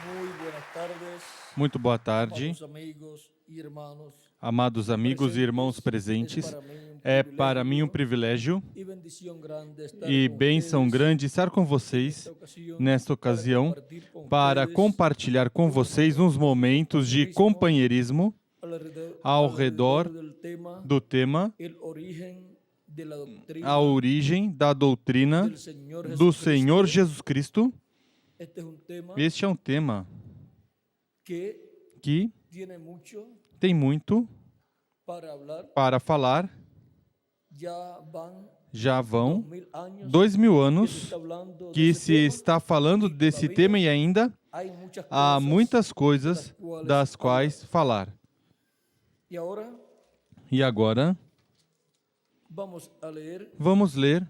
Muy buenas tardes, Muito boa tarde, amados amigos y hermanos. amados amigos e irmãos presentes. É para mim um privilégio Y bendición grande estar e con bênção ustedes grande estar com en vocês esta ocasión nesta para ocasião compartir con para ustedes compartilhar com vocês uns momentos de companheirismo ao redor del tema do tema el origen de la A doctrina Origem da Doutrina del Señor do Senhor Jesucristo. Jesus Cristo. Este es un tema Este é um tema que que tiene mucho tem muito para hablar. para falar. Ya van Já vão 2000 años 2000 que se anos está hablando que desse se tema. está falando desse tema e ainda Hay muchas há cosas muitas coisas das quais falar. Y ahora E agora vamos a leer vamos ler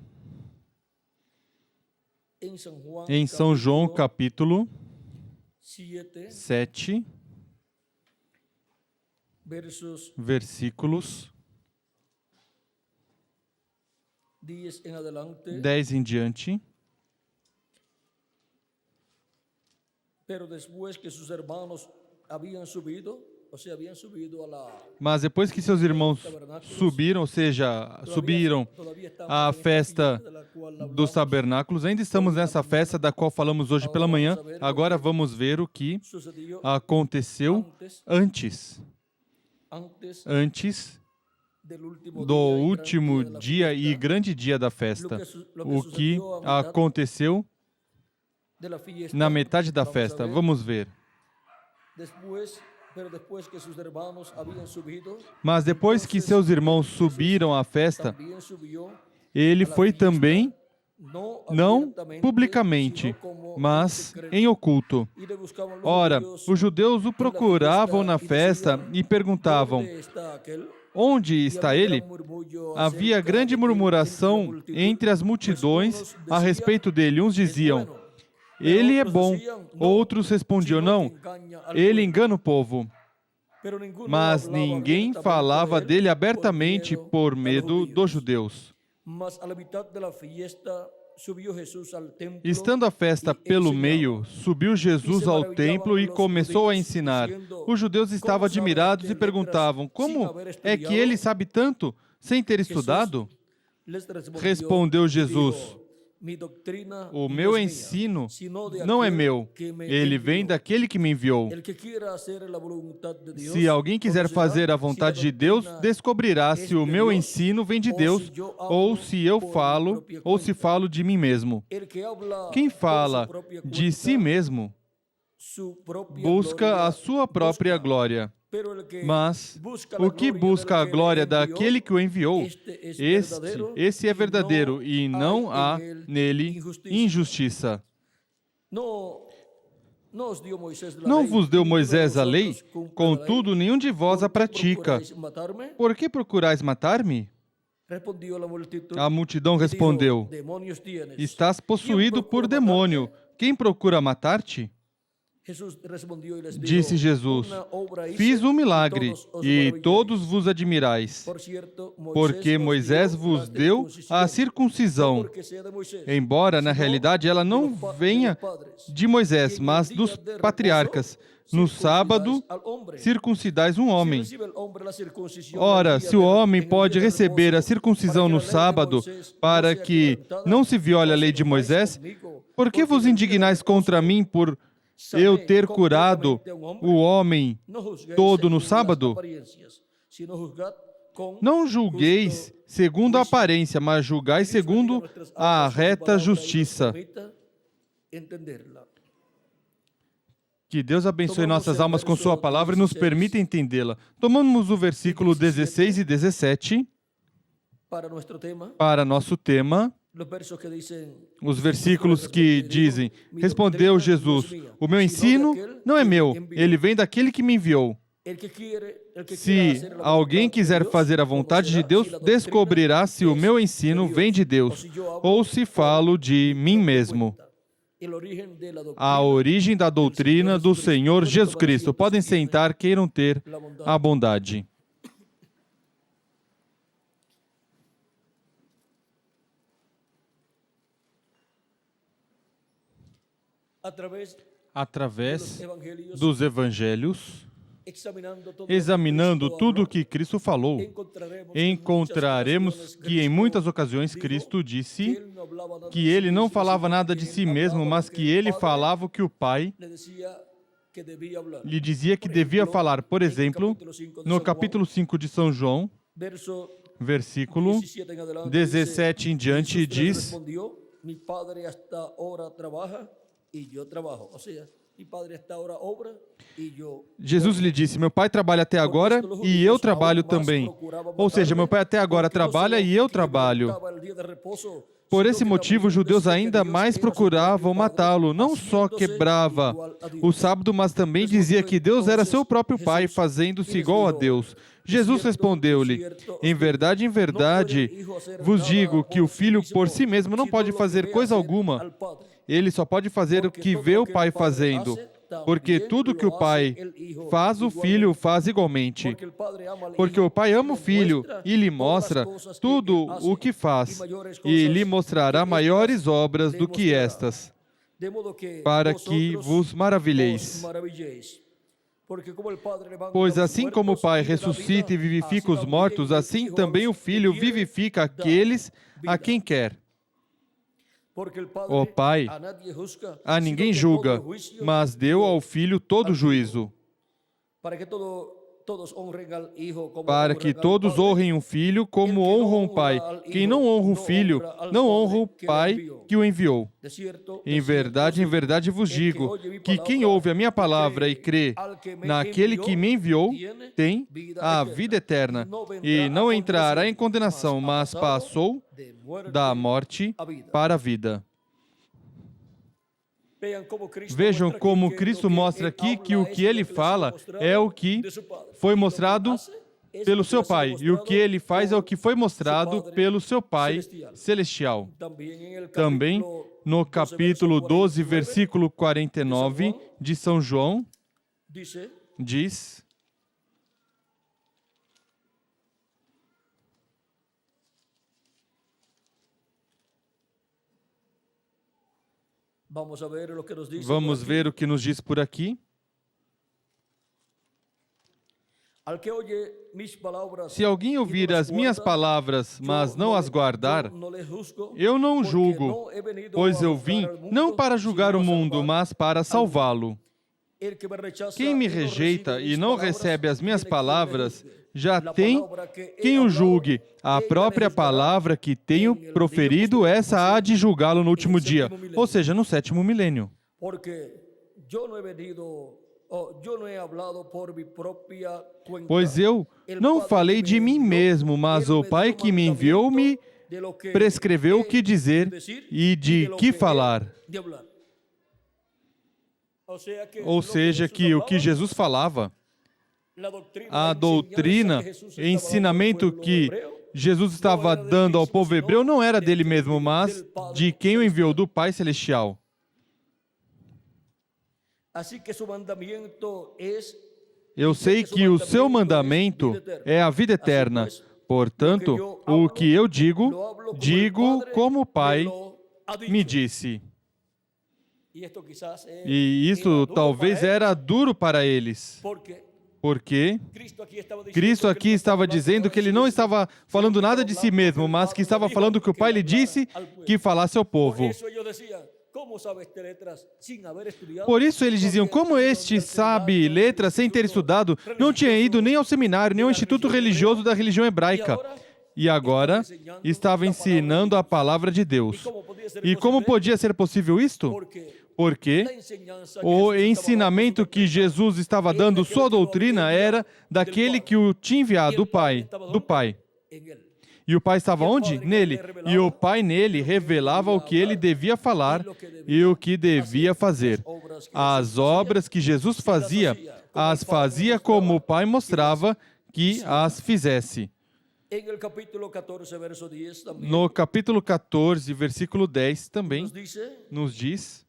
en San Juan em São João capítulo 7, 7, versos versículos 10 en adelante. 10 em diante. Pero después que sus hermanos habían subido, o sea, habían subido a la... Mas depois que seus irmãos subiram, ou seja, subiram Todavía à estamos en festa esta fiesta de la cual dos hablamos. tabernáculos, ainda estamos nessa festa da qual falamos hoje pela manhã. Agora vamos ver o que Sucedió aconteceu antes antes del último do día y gran último día de la dia e fiesta, grande dia da festa. lo O que sucedió a mitad aconteceu de la fiesta. na metade da Vamos a festa. ver. Vamos ver. Pero después que sus hermanos habían subido, Mas depois que seus irmãos subiram à festa, también subió ele foi também, não abiertamente, publicamente, sino como mas secreto. em oculto. Y le buscaban los Ora, judíos os judeus o procuravam na festa e perguntavam: ¿dónde está aquel? onde Y está había ele? gran murmullo Havia acerca grande de él murmuração entre la multitud, entre as pues multidões unos a decían, respeito dele. Uns diziam: bueno, ele é pero bom. otros decían, no, Outros respondiam: sino não, que engaña al ele pueblo. engana o povo. Pero ninguno Mas hablaba ninguém abiertamente falava de él dele por abertamente miedo por a los medo dos judíos. judeus. Mas a la mitad de la fiesta subiu Jesús al templo. Estando a festa y pelo enseñaba. meio, subiu Jesus ao templo e começou a ensinar. Os judeus estavam admirados e perguntavam: como é que ele sabe tanto sem ter estudado? Les Respondeu Jesus: dijo, mi doctrina o no meu es mía, ensino sino de não é aquel meu, que me ele vem enviou. daquele que me enviou. El que quiera hacer la voluntad de Dios, Se alguém quiser conocerá fazer a si vontade la de Deus, doctrina descobrirá es se o de meu Dios, ensino vem de ou Deus se eu hablo ou se eu por mi falo própria ou se conta. falo de mim mesmo. El que habla Quem por fala su propia de cuenta, si mesmo su propia busca gloria a sua própria busca. glória. Pero el que Mas busca la o que gloria busca del a que glória le envió, daquele que o enviou, esse é verdadeiro e não há nele injustiça. Não os deu Moisés la Não lei, vos deu ninguno de Moisés a lei, vosotros cumpre la lei. contudo nenhum de vós a ¿Por qué pratica. procuráis matar-me? Por que procurais matar-me? Respondió la multitud A multidão y dijo, respondeu: demonios tienes. estás possuído por procura demônio. matar-te? Quem procura matar-te? Jesús respondió y les dijo, Disse Jesus: una obra hice fiz um y milagre todos os e maravilláis. todos vos admirais. Por cierto, Porque Moisés vos deu a circuncisão, embora na realidade ela não venha de Moisés, mas dos patriarcas. No sábado, circuncidais um homem. Ora, se o homem pode receber a circuncisão no sábado para que não se viole a lei de Moisés, por que vos indignais contra mim por eu ter curado o homem todo no sábado? Não julgueis segundo a aparência, mas julgai segundo a reta justiça. Que Deus abençoe nossas almas com sua palavra e nos permita entendê-la. Tomamos o versículo 16 e 17 para nosso tema. Os versículos que dizem: respondeu Jesus, o meu ensino não é meu, ele vem daquele que me enviou. Se alguém quiser fazer a vontade de Deus, descobrirá se o meu ensino vem de Deus ou se falo de mim mesmo. A origem da doutrina do Senhor Jesus Cristo. Podem sentar, queiram ter a bondade. através dos evangelhos, examinando tudo o que Cristo falou, encontraremos que em muitas ocasiões Cristo disse que ele não falava nada de si mesmo, mas que ele falava o que o Pai lhe dizia que devia falar. Por exemplo, no capítulo 5 de São João, versículo 17 em diante, diz: Mi padre hasta ahora trabaja y yo trabajo. Ou seja, mi padre hasta ahora obra y yo. Jesus lhe disse: meu pai trabalha até agora e eu trabalho também. Ou seja, meu pai até agora trabalha e eu trabalho. Por esse motivo, os judeus ainda mais procuravam matá-lo. Não só quebrava o sábado, mas também dizia que Deus era seu próprio pai, fazendo-se igual a Deus. Jesus respondeu-lhe: em verdade, vos digo que o filho por si mesmo não pode fazer coisa alguma. Ele só pode fazer o que vê o pai fazendo, porque tudo que o pai faz, o filho faz igualmente. Porque o pai ama o filho e lhe mostra tudo o que faz, e lhe mostrará maiores obras do que estas, para que vos maravilheis. Pois assim como o Pai ressuscita e vivifica os mortos, assim também o Filho vivifica aqueles a quem quer. O Pai a ninguém julga, mas deu ao Filho todo juízo, para que todos honrem o Filho como honram o Pai. Quem não honra o Filho, não honra o Pai que o enviou. Em verdade vos digo, que quem ouve a minha palavra e crê naquele que me enviou, tem a vida eterna, e não entrará em condenação, mas passou da morte para a vida. Vejam como Cristo mostra aqui que o que ele fala é o que foi mostrado pelo seu Pai, e o que ele faz é o que foi mostrado pelo seu Pai celestial. Também no capítulo 12, versículo 49 de São João, diz: vamos ver o que nos diz por aqui. Se alguém ouvir as minhas palavras, mas não as guardar, eu não julgo, pois eu vim não para julgar o mundo, mas para salvá-lo. Quem me rejeita e não recebe as minhas palavras, já tem quem o julgue. A própria palavra que tenho proferido, essa há de julgá-lo no último dia, ou seja, no 7º milênio. Pois eu não falei de mim mesmo, mas o Pai que me enviou me prescreveu o que dizer e de que falar. Ou seja, que o que Jesus falava, a doutrina, ensinamento que Jesus estava dando ao povo hebreu não era dele mesmo, mas de quem o enviou, do Pai Celestial. Eu sei que o seu mandamento é a vida eterna. Portanto, o que eu digo, digo como o Pai me disse. E isso talvez era duro para eles. Porque Cristo aqui estava dizendo que ele não estava falando nada de si mesmo, mas que estava falando o que o Pai lhe disse que falasse ao povo. Por isso eles diziam: como este sabe letras sem ter estudado, não tinha ido nem ao seminário, nem ao instituto religioso da religião hebraica. E agora estava ensinando a palavra de Deus. E como podia ser possível isto? Porque o ensinamento que Jesus estava dando, sua doutrina, era daquele que o tinha enviado, do Pai. E o Pai estava onde? Nele. E o Pai nele revelava o que ele devia falar e o que devia fazer. As obras que Jesus fazia, as fazia como o Pai mostrava que as fizesse. No capítulo 14, versículo 10, também nos diz: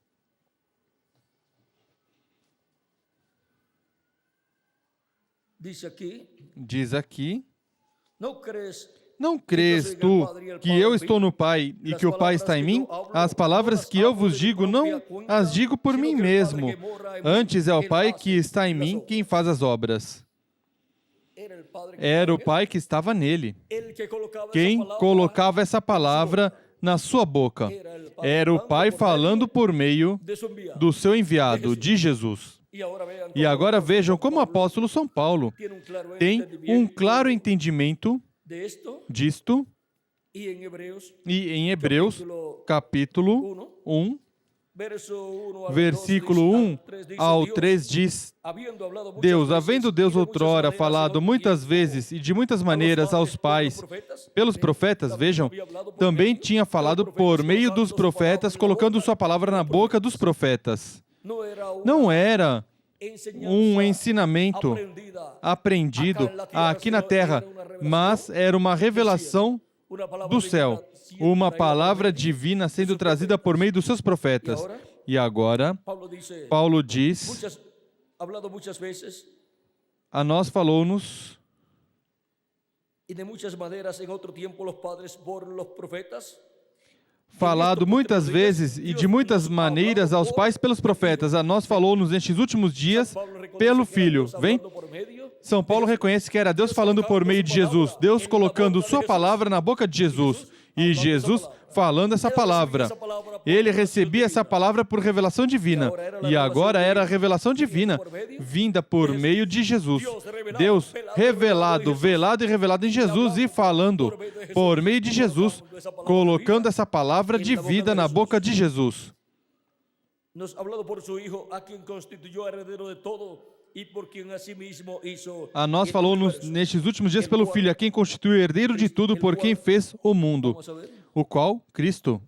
diz aqui: Não crês tu que eu estou no Pai e que o Pai está em mim? As palavras que eu vos digo não as digo por mim mesmo. Antes é o Pai que está em mim quem faz as obras. Era o Pai que estava nele. Quem colocava essa palavra na sua boca. Era o Pai falando por meio do seu enviado, de Jesus. E agora vejam como o apóstolo São Paulo tem um claro entendimento disto, e em Hebreus, capítulo 1, versículo 1 ao 3 diz: Deus, havendo Deus outrora falado muitas vezes e de muitas maneiras aos pais pelos profetas, vejam, também tinha falado por meio dos profetas, colocando sua palavra na boca dos profetas. Não era um ensinamento aprendido aqui na terra, mas era uma revelação do céu, uma palavra divina sendo trazida por meio dos seus profetas. E agora, Paulo diz, a nós falou-nos, falado muitas vezes e de muitas maneiras aos pais pelos profetas. A nós falou-nos nestes últimos dias pelo Filho. Vem? São Paulo reconhece que era Deus falando por meio de Jesus, Deus colocando sua palavra na boca de Jesus e Jesus falando essa palavra. Ele recebia essa palavra por revelação divina e agora era a revelação divina vinda por meio de Jesus. Deus revelado, velado e revelado em Jesus e falando por meio de Jesus, colocando essa palavra de vida na boca de Jesus. A nós falou-nos nestes últimos dias pelo Filho, a quem constitui o herdeiro de tudo, por quem fez o mundo, o qual? Cristo.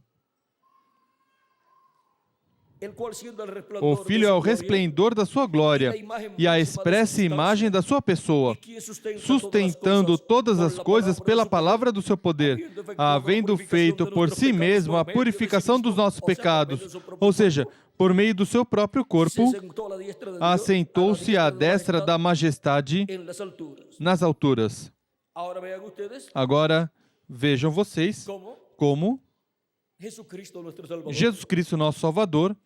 O Filho é o resplendor da sua glória e a expressa imagem da sua pessoa, sustentando todas as coisas pela palavra do seu poder, havendo feito por si mesmo a purificação dos nossos pecados, ou seja, por meio do seu próprio corpo, assentou-se à destra da majestade nas alturas. Agora, vejam vocês como Jesus Cristo, nosso Salvador,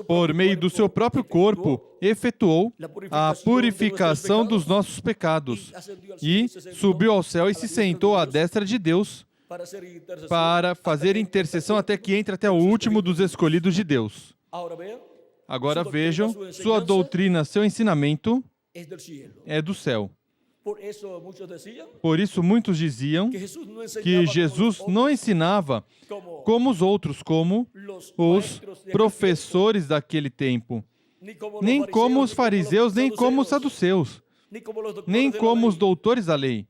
por meio do seu próprio corpo, efetuou a purificação dos nossos pecados e subiu ao céu e se sentou à destra de Deus para fazer intercessão até que entre até o último dos escolhidos de Deus. Agora vejam, sua doutrina, seu ensinamento é do céu. Por isso muitos diziam que Jesus não ensinava como os outros, como os professores daquele tempo, nem como os fariseus, nem como os saduceus, nem como os doutores da lei,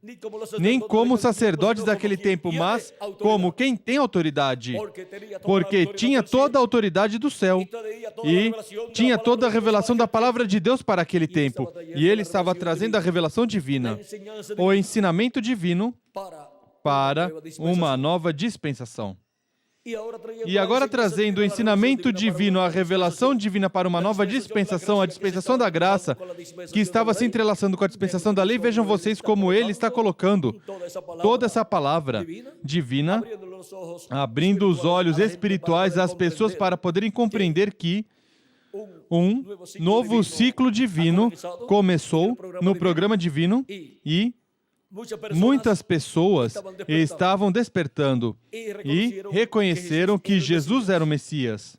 nem como os sacerdotes daquele tempo, mas como quem tem autoridade, porque tinha toda a autoridade do céu e tinha toda a revelação da palavra de Deus para aquele tempo, e ele estava trazendo a revelação divina, o ensinamento divino para uma nova dispensação. E agora trazendo o ensinamento divino, a revelação divina para uma nova dispensação, a dispensação da graça, que estava se entrelaçando com a dispensação da lei, vejam vocês como ele está colocando toda essa palavra divina, abrindo os olhos espirituais às pessoas para poderem compreender que um novo ciclo divino começou no programa divino e muitas pessoas estavam despertando e reconheceram que Jesus era o Messias.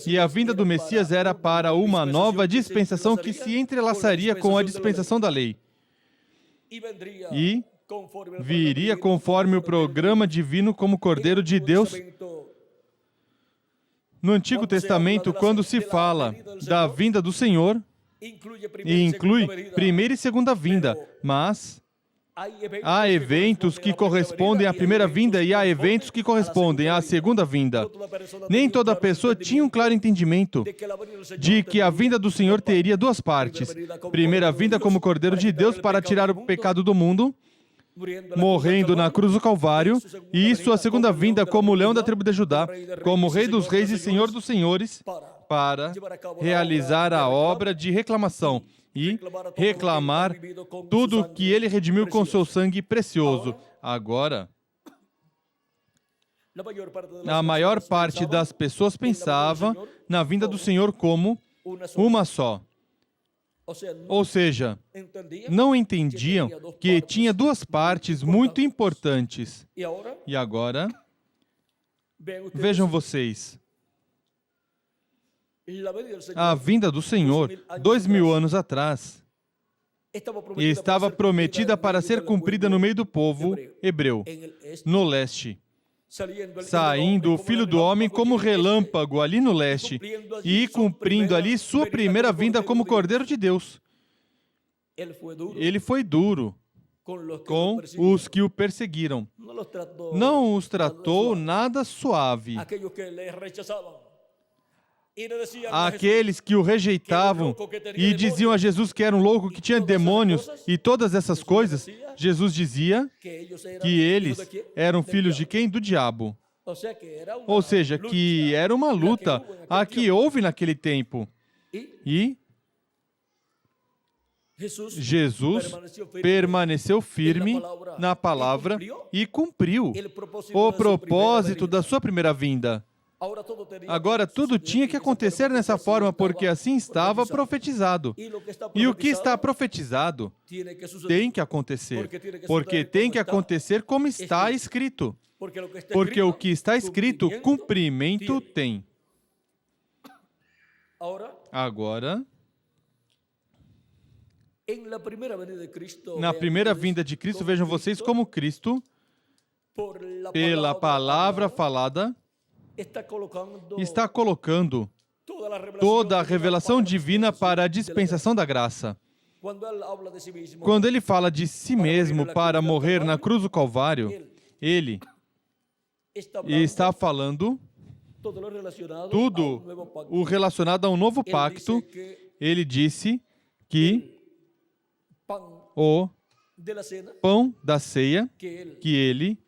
E a vinda do Messias era para uma nova dispensação que se entrelaçaria com a dispensação da lei. E viria conforme o programa divino como Cordeiro de Deus. No Antigo Testamento, quando se fala da vinda do Senhor, inclui primeira e segunda vinda, mas há eventos que correspondem à primeira vinda e há eventos que correspondem à segunda vinda. Nem toda pessoa tinha um claro entendimento de que a vinda do Senhor teria duas partes. Primeira vinda como Cordeiro de Deus para tirar o pecado do mundo, morrendo na cruz do Calvário, e sua segunda vinda como Leão da tribo de Judá, como Rei dos Reis e Senhor dos Senhores, para realizar a obra de reclamação e reclamar tudo que ele redimiu com seu sangue precioso. Agora, a maior parte das pessoas pensava na vinda do Senhor como uma só. Ou seja, não entendiam que tinha duas partes muito importantes. E agora, vejam vocês, a vinda do Senhor, 2000 anos atrás, estava prometida para ser cumprida no meio do povo hebreu, no leste, saindo o Filho do Homem como relâmpago ali no leste e cumprindo ali sua primeira vinda como Cordeiro de Deus. Ele foi duro com os que o perseguiram. Não os tratou nada suave. Aqueles que o rejeitavam e diziam a Jesus que era um louco, que tinha demônios e todas essas coisas, Jesus dizia que eles eram filhos de quem? Do diabo. Ou seja, que era uma luta a que houve naquele tempo. E Jesus permaneceu firme na palavra e cumpriu o propósito da sua primeira vinda. Agora, tudo tinha que acontecer nessa forma, porque assim estava profetizado. E o que está profetizado tem que acontecer, porque tem que acontecer como está escrito. Porque o que está escrito, cumprimento tem. Agora, na primeira vinda de Cristo, vejam vocês como Cristo, pela palavra falada, está colocando toda a revelação divina para a dispensação da graça. Quando ele fala de si mesmo para morrer na cruz do Calvário, ele está falando tudo o relacionado ao novo pacto. Ele disse que o pão da ceia que ele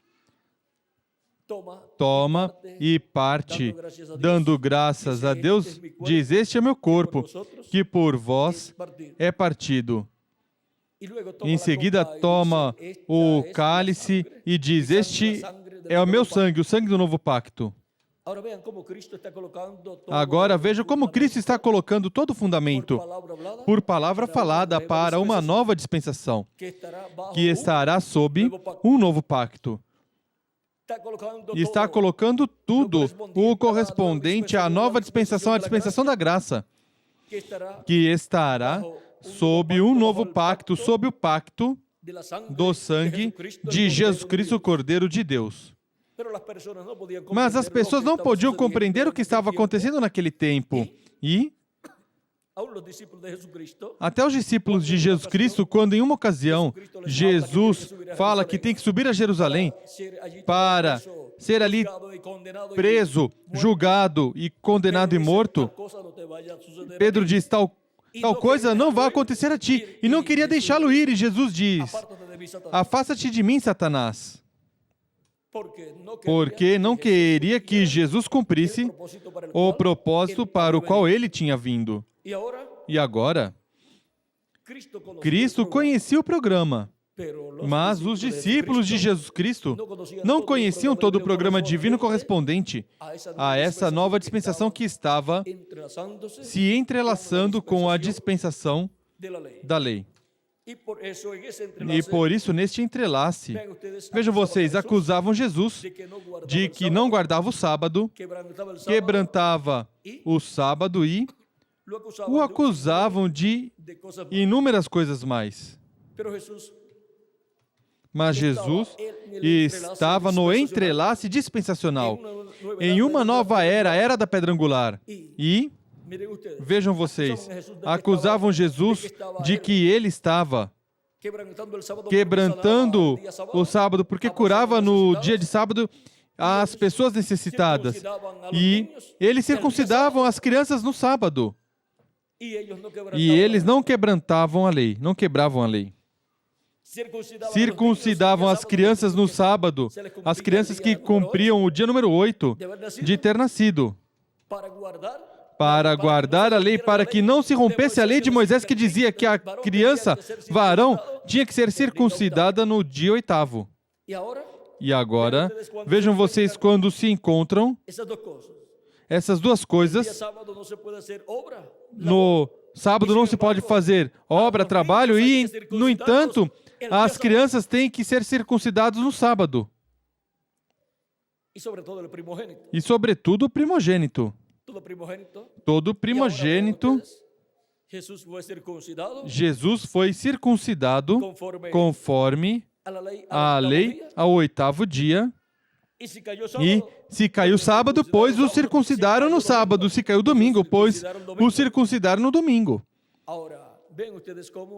toma e parte, dando graças a Deus, diz: este é meu corpo, que por vós é partido. Em seguida, toma o cálice e diz: este é o meu sangue, o sangue do novo pacto. Agora vejam como Cristo está colocando todo o fundamento por palavra falada para uma nova dispensação que estará sob um novo pacto. E está colocando tudo o correspondente à nova dispensação, a dispensação da graça, que estará sob um novo pacto, sob o pacto do sangue de Jesus Cristo, o Cordeiro de Deus. Mas as pessoas não podiam compreender o que estava acontecendo naquele tempo. E até os discípulos de Jesus Cristo, quando em uma ocasião Jesus fala que tem que subir a Jerusalém para ser ali preso, julgado e condenado e morto, Pedro diz: tal coisa não vai acontecer a ti. E não queria deixá-lo ir. E Jesus diz: afasta-te de mim, Satanás. Porque não queria que Jesus cumprisse o propósito para o qual ele tinha vindo. E agora, Cristo conhecia o programa, mas os discípulos de Jesus Cristo não conheciam todo o programa divino correspondente a essa nova dispensação que estava se entrelaçando com a dispensação da lei. E por isso, neste entrelace, vejam vocês, acusavam Jesus de que não guardava o sábado, quebrantava o sábado e o acusavam de inúmeras coisas mais. Mas Jesus estava no entrelace dispensacional, em uma nova era, a era da pedra angular. E vejam vocês, acusavam Jesus de que ele estava quebrantando o sábado, porque curava no dia de sábado as pessoas necessitadas. E eles circuncidavam as crianças no sábado. E eles não quebrantavam a lei, não quebravam a lei. Circuncidavam as crianças no sábado, as crianças que cumpriam o dia número 8 de ter nascido, para guardar a lei, para que não se rompesse a lei de Moisés que dizia que a criança varão tinha que ser circuncidada no dia 8º. E agora, vejam vocês quando se encontram essas duas coisas. No sábado não se pode fazer obra, trabalho e, no entanto, as crianças têm que ser circuncidadas no sábado. E, sobretudo, o primogênito. Todo primogênito, Jesus foi circuncidado conforme a lei ao 8º dia. E se caiu sábado, pois o circuncidaram no sábado. Se caiu domingo, pois o circuncidaram no domingo.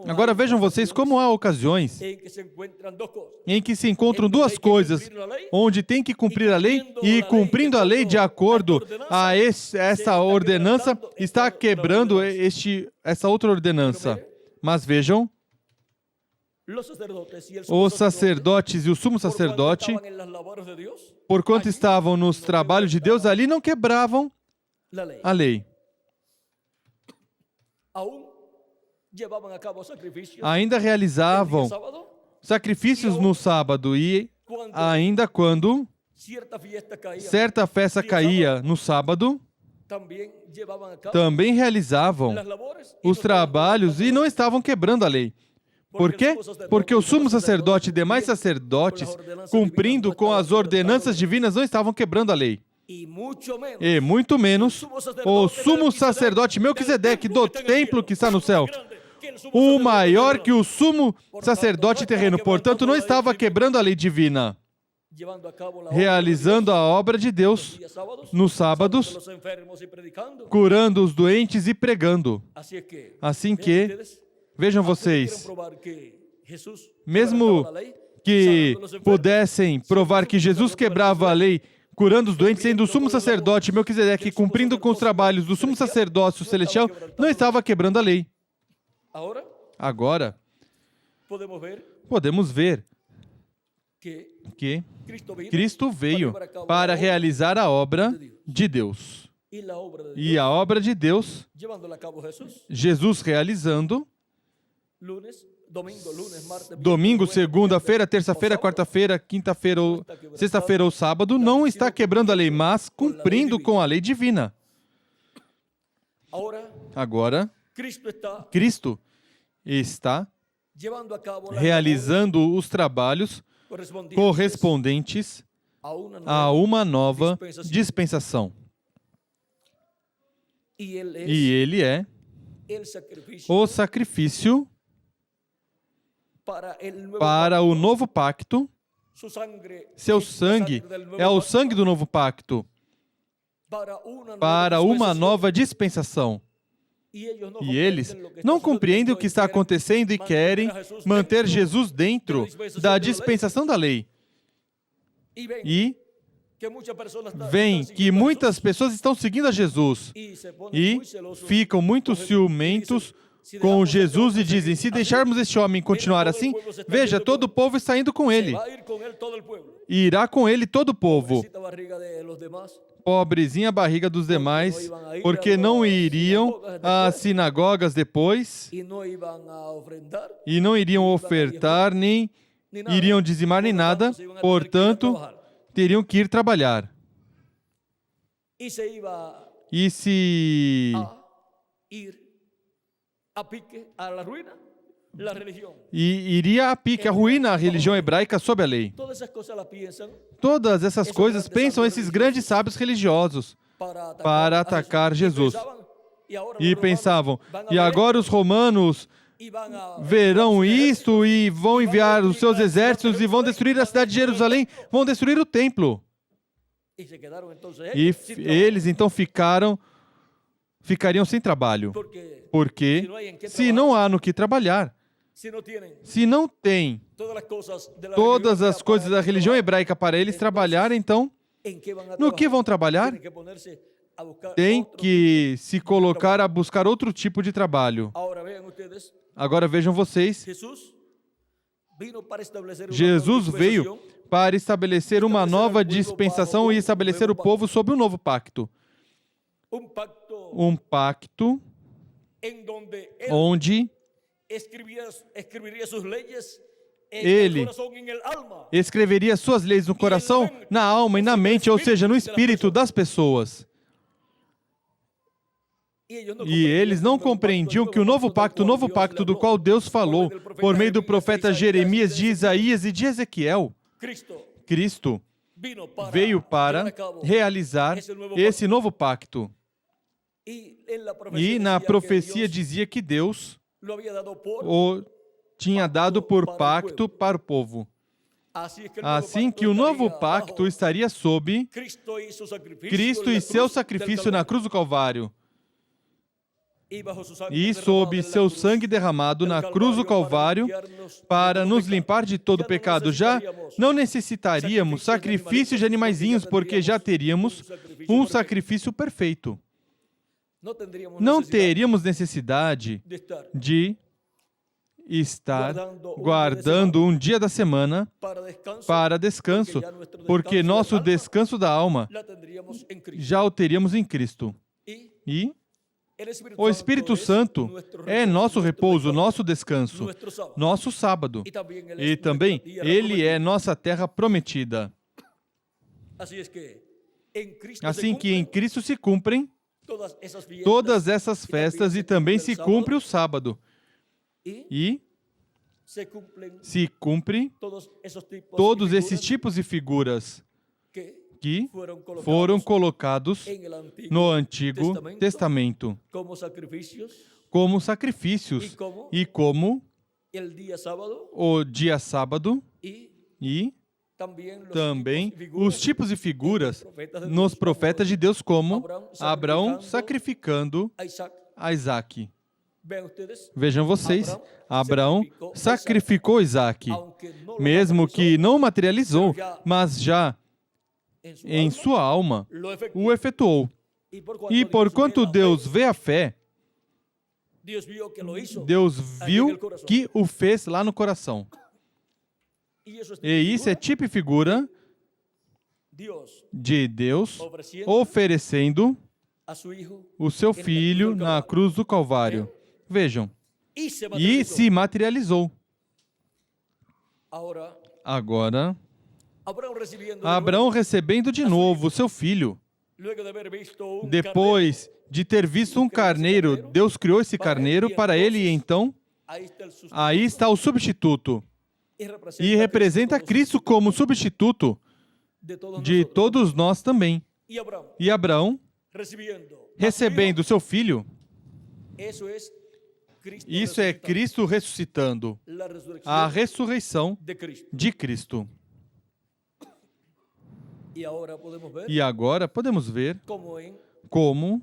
Agora vejam vocês como há ocasiões em que se encontram duas coisas, onde tem que cumprir a lei e cumprindo a lei de acordo a essa ordenança, está quebrando essa outra ordenança. Mas vejam, os sacerdotes e o sumo sacerdote, porquanto estavam nos trabalhos de Deus, ali não quebravam a lei. Ainda realizavam sacrifícios no sábado e ainda quando certa festa caía no sábado, também realizavam os trabalhos e não estavam quebrando a lei. Por quê? Porque o sumo sacerdote e demais sacerdotes, cumprindo com as ordenanças divinas, não estavam quebrando a lei. E muito menos o sumo sacerdote Melquisedeque do templo que está no céu, o maior que o sumo sacerdote terreno, portanto, não estava quebrando a lei divina, realizando a obra de Deus nos sábados, curando os doentes e pregando. Assim que, vejam vocês, mesmo que pudessem provar que Jesus quebrava a lei, curando os doentes, sendo o sumo sacerdote Melquisedeque, cumprindo com os trabalhos do sumo sacerdócio celestial, não estava quebrando a lei. Agora, podemos ver que Cristo veio para realizar a obra de Deus. E a obra de Deus, Jesus realizando, domingo, segunda-feira, terça-feira, quarta-feira, quinta-feira, sexta-feira ou sábado, não está quebrando a lei, mas cumprindo com a lei divina. Agora, Cristo está realizando os trabalhos correspondentes a uma nova dispensação. E Ele é o sacrifício para o novo pacto. Seu sangue é o sangue do novo pacto para uma nova dispensação. E eles não compreendem o que está acontecendo e querem manter Jesus dentro da dispensação da lei. E veem que muitas pessoas estão seguindo a Jesus e ficam muito ciumentos com Jesus e dizem, se deixarmos este homem continuar assim, veja, todo o povo está indo com ele. E irá com ele todo o povo. Pobrezinha barriga dos demais, porque não iriam às sinagogas depois e não iriam ofertar, nem iriam dizimar, nem nada, portanto, teriam que ir trabalhar. E se iria a pique, a ruína, a religião hebraica sob a lei. Todas essas coisas pensam esses grandes sábios religiosos para atacar Jesus. E pensavam, e agora os romanos verão isto e vão enviar os seus exércitos e vão destruir a cidade de Jerusalém, vão destruir o templo. E eles então ficariam sem trabalho. Porque se não há no que trabalhar, se não tem todas as coisas da religião hebraica para eles trabalhar, então, no que vão trabalhar? Tem que se colocar a buscar outro tipo de trabalho. Agora vejam vocês, Jesus veio para estabelecer uma nova dispensação e estabelecer o povo sob um novo pacto. um pacto en donde él onde escribiría sus leyes en el ele corazón y en el alma. escreveria suas leis no coração, na alma e na mente, ou seja, no espírito das pessoas. E eles não compreendiam que o novo pacto do qual Deus falou por meio do profeta Jeremias, de Isaías e de Ezequiel, Cristo veio para realizar esse novo pacto. E na profecia dizia que Deus o tinha dado por pacto para o povo. Assim que o novo pacto estaria sob Cristo e seu sacrifício na cruz do Calvário. E sob seu sangue derramado na cruz do Calvário para nos limpar de todo pecado. Já não necessitaríamos sacrifício de animaizinhos, porque já teríamos um sacrifício perfeito. Não teríamos necessidade de estar guardando um dia da semana para descanso, porque nosso descanso da alma já o teríamos em Cristo. E o Espírito Santo é nosso repouso, nosso descanso, nosso sábado. E também Ele é nossa terra prometida. Assim que em Cristo se cumprem todas essas festas e também se cumpre o sábado. E se cumpre todos esses tipos de figuras que foram colocados no Antigo Testamento como sacrifícios e como o dia sábado e também os tipos de figuras nos profetas de Deus, como Abraão sacrificando a Isaac. Vejam vocês, Abraão sacrificou Isaac, mesmo que não materializou, mas já em sua alma o efetuou. E porquanto Deus vê a fé, Deus viu que o fez lá no coração. E isso é tipo e figura de Deus oferecendo o seu Filho na cruz do Calvário. Vejam, e se materializou. Agora, Abraão recebendo de novo o seu filho, depois de ter visto um carneiro, Deus criou esse carneiro para ele e então, aí está o substituto. E representa Cristo como substituto de todos nós também. E Abraão, recebendo o seu filho, isso é Cristo ressuscitando, a ressurreição de Cristo. E agora podemos ver como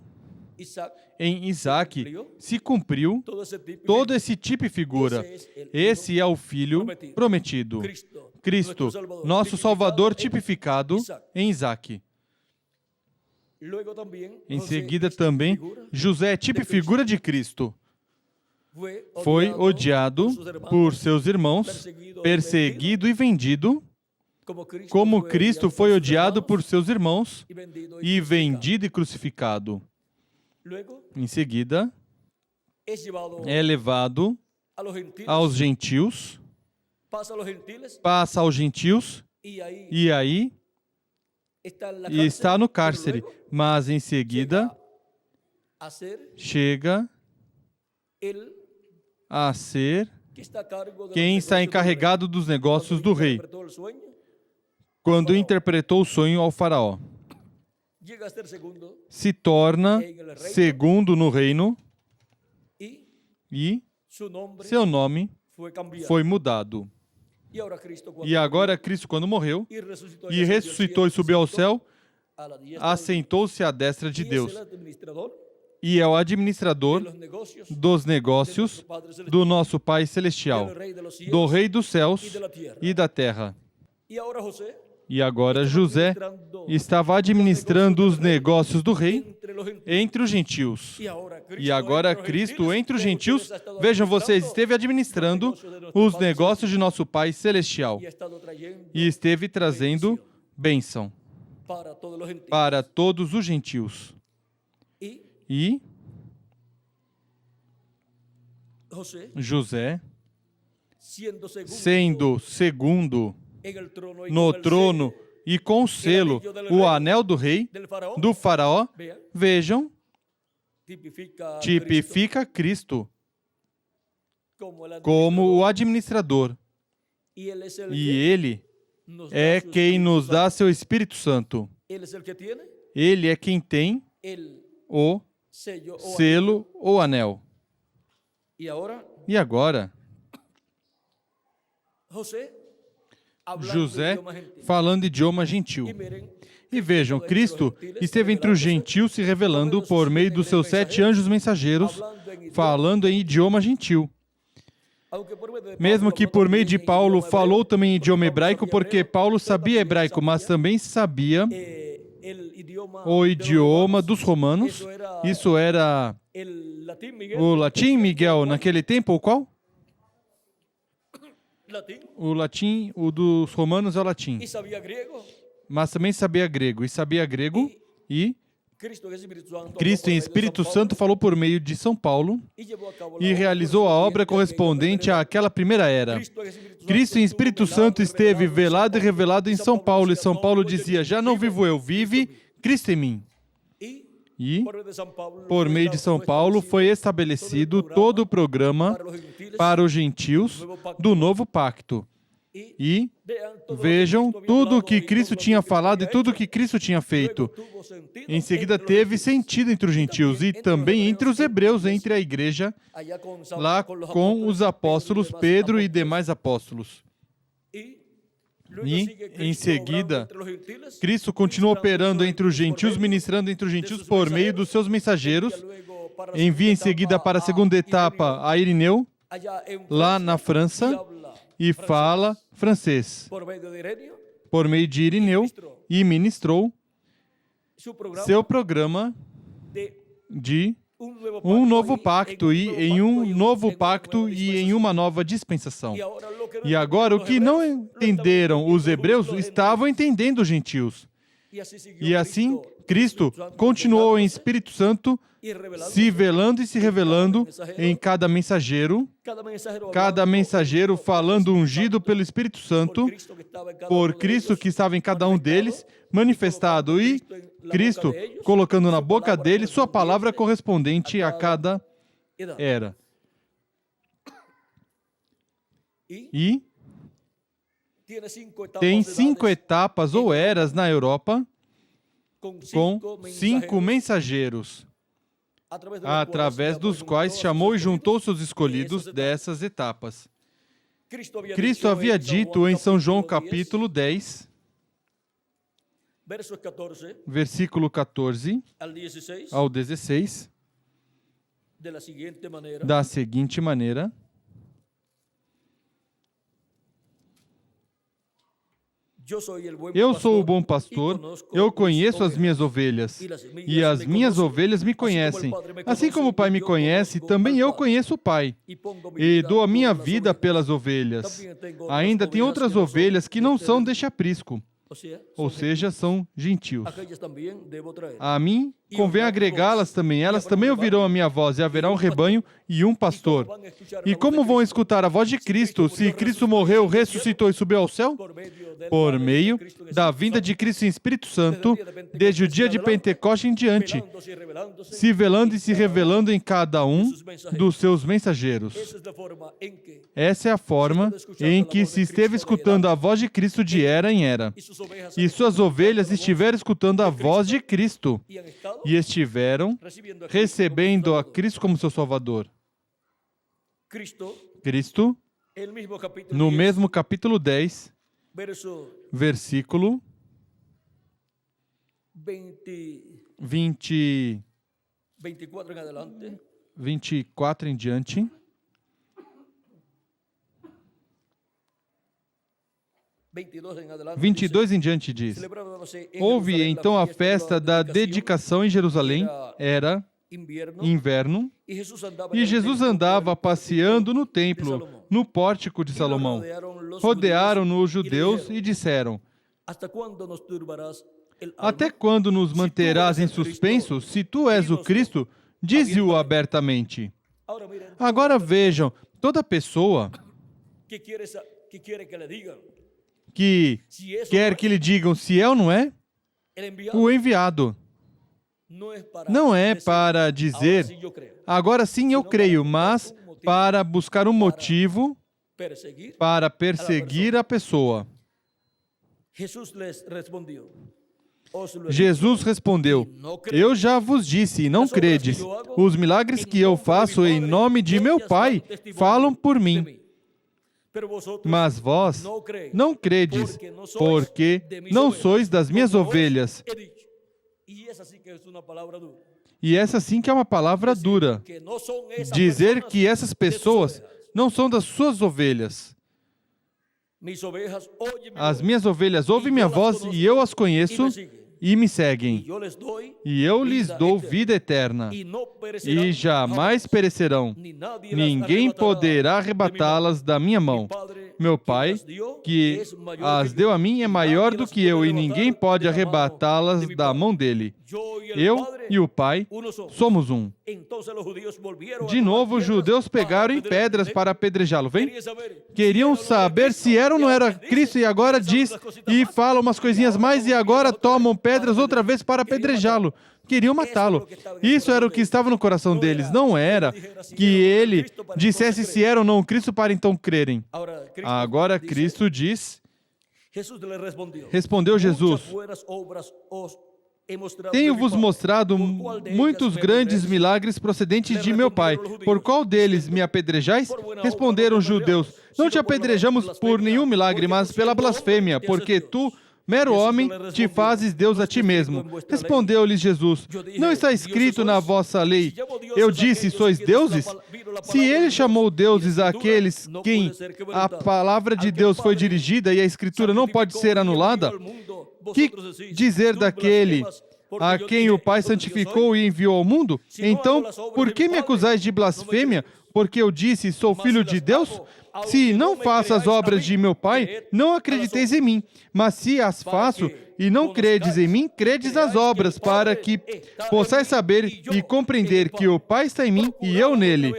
em Isaac se cumpriu todo esse tipo e figura. Esse é o Filho prometido, Cristo, nosso Salvador tipificado em Isaac. Em seguida também, José é tipo e figura de Cristo. Foi odiado por seus irmãos, perseguido e vendido, como Cristo foi odiado por seus irmãos e vendido e crucificado. Em seguida, é levado aos gentios, passa aos gentios e aí está no cárcere. Mas em seguida, chega a ser quem está encarregado dos negócios do rei, quando interpretou o sonho ao faraó. Se torna segundo no reino e seu nome foi mudado. E agora Cristo, quando morreu e ressuscitou e subiu ao céu, assentou-se à destra de Deus e é o administrador dos negócios do nosso Pai Celestial, do Rei dos céus e da terra. E agora José estava administrando os negócios do rei entre os gentios. E agora Cristo entre os gentios, vejam vocês, esteve administrando os negócios de nosso Pai Celestial. E esteve trazendo bênção para todos os gentios. E José, José, sendo segundo no trono e com o selo, o anel do rei, do faraó, vejam, tipifica Cristo como o administrador. E Ele é quem nos dá seu Espírito Santo. Ele é quem tem o selo ou anel. E agora, José falando idioma gentil. E vejam, Cristo esteve entre os gentios se revelando por meio dos seus 7 anjos mensageiros, falando em idioma gentil. Mesmo que por meio de Paulo falou também em idioma hebraico, porque Paulo sabia hebraico, mas também sabia o idioma dos romanos. Isso era o latim, Miguel, naquele tempo, ou qual? O latim, o dos romanos é o latim. Mas também sabia grego. E sabia grego e Cristo em Espírito Santo falou por meio de São Paulo e realizou a obra correspondente àquela primeira era. Cristo em Espírito Santo esteve velado e revelado em São Paulo, e São Paulo dizia, já não vivo eu, vive Cristo em mim. E, por meio de São Paulo, foi estabelecido todo o programa para os gentios do novo pacto. E vejam tudo o que Cristo tinha falado e tudo o que Cristo tinha feito. Em seguida, teve sentido entre os gentios e também entre os hebreus, entre a igreja, lá com os apóstolos Pedro e demais apóstolos. E, em seguida, Cristo continuou operando entre os gentios, ministrando entre os gentios por meio dos seus mensageiros. Envia em seguida para a segunda etapa a Irineu, lá na França, e fala francês. Por meio de Irineu, e ministrou seu programa de um novo pacto e em um novo pacto e em uma nova dispensação. E agora, o que não entenderam os hebreus, estavam entendendo os gentios. E assim, Cristo continuou em Espírito Santo, se velando e se revelando em cada mensageiro falando ungido pelo Espírito Santo, por Cristo que estava em cada um deles, manifestado, e Cristo colocando na boca deles sua palavra correspondente a cada era. E tem 5 etapas ou eras na Europa, com 5 mensageiros, através dos quais chamou e juntou seus escolhidos dessas etapas. Cristo havia dito em São João capítulo 10, versículo 14 ao 16, da seguinte maneira: eu sou o bom pastor, eu conheço as minhas ovelhas, e as minhas ovelhas me conhecem. Assim como o Pai me conhece, também eu conheço o Pai, e dou a minha vida pelas ovelhas. Ainda tem outras ovelhas que não são deste aprisco, ou seja, são gentios. A mim convém agregá-las também. Elas também ouvirão a minha voz, e haverá um rebanho e um pastor. E como vão escutar a voz de Cristo, se Cristo morreu, ressuscitou e subiu ao céu? Por meio da vinda de Cristo em Espírito Santo, desde o dia de Pentecostes em diante, se velando e se revelando em cada um dos seus mensageiros. Essa é a forma em que se esteve escutando a voz de Cristo de era em era. E suas ovelhas estiveram escutando a voz de Cristo e estiveram recebendo a Cristo como seu Salvador. Cristo, no mesmo capítulo 10, versículo 24 em diante, 22 em diante diz: houve então a festa da dedicação em Jerusalém, era inverno, e Jesus andava passeando no templo, no pórtico de Salomão. Rodearam-no os judeus e disseram: Até quando nos manterás em suspenso? Se tu és o Cristo, dize-o abertamente. Agora vejam, toda pessoa que quer que lhe digam se é ou não é, o enviado não é para dizer, agora sim eu creio, mas para buscar um motivo para perseguir a pessoa. Jesus respondeu, eu já vos disse e não credes. Os milagres que eu faço em nome de meu Pai falam por mim. Mas vós não credes, porque não sois das minhas ovelhas. E essa sim que é uma palavra dura. Dizer que essas pessoas não são das suas ovelhas. As minhas ovelhas ouvem minha voz e eu as conheço e me seguem. E eu lhes dou vida eterna. E jamais perecerão. Ninguém poderá arrebatá-las da minha mão. Meu Pai, que as deu a mim, é maior do que eu, e ninguém pode arrebatá-las da mão dele. Eu e o Pai somos um. De novo, os judeus pegaram em pedras para apedrejá-lo. Vem? Queriam saber se era ou não era Cristo, e agora diz, e fala umas coisinhas mais, e agora tomam pedras outra vez para apedrejá-lo. Queriam matá-lo. Isso era o que estava no coração deles. Não era que ele dissesse se era ou não o Cristo para então crerem. Agora Cristo diz, respondeu Jesus, tenho-vos mostrado muitos grandes milagres procedentes de meu Pai. Por qual deles me apedrejais? Responderam os judeus, não te apedrejamos por nenhum milagre, mas pela blasfêmia, porque tu, mero homem, te fazes Deus a ti mesmo. Respondeu-lhes Jesus, não está escrito na vossa lei, eu disse, sois deuses? Se ele chamou deuses àqueles quem a palavra de Deus foi dirigida e a Escritura não pode ser anulada, que dizer daquele a quem o Pai santificou e enviou ao mundo? Então, por que me acusais de blasfêmia? Porque eu disse, sou filho de Deus? Se não faço as obras de meu Pai, não acrediteis em mim. Mas se as faço e não credes em mim, credes nas obras, para que possais saber e compreender que o Pai está em mim e eu nele.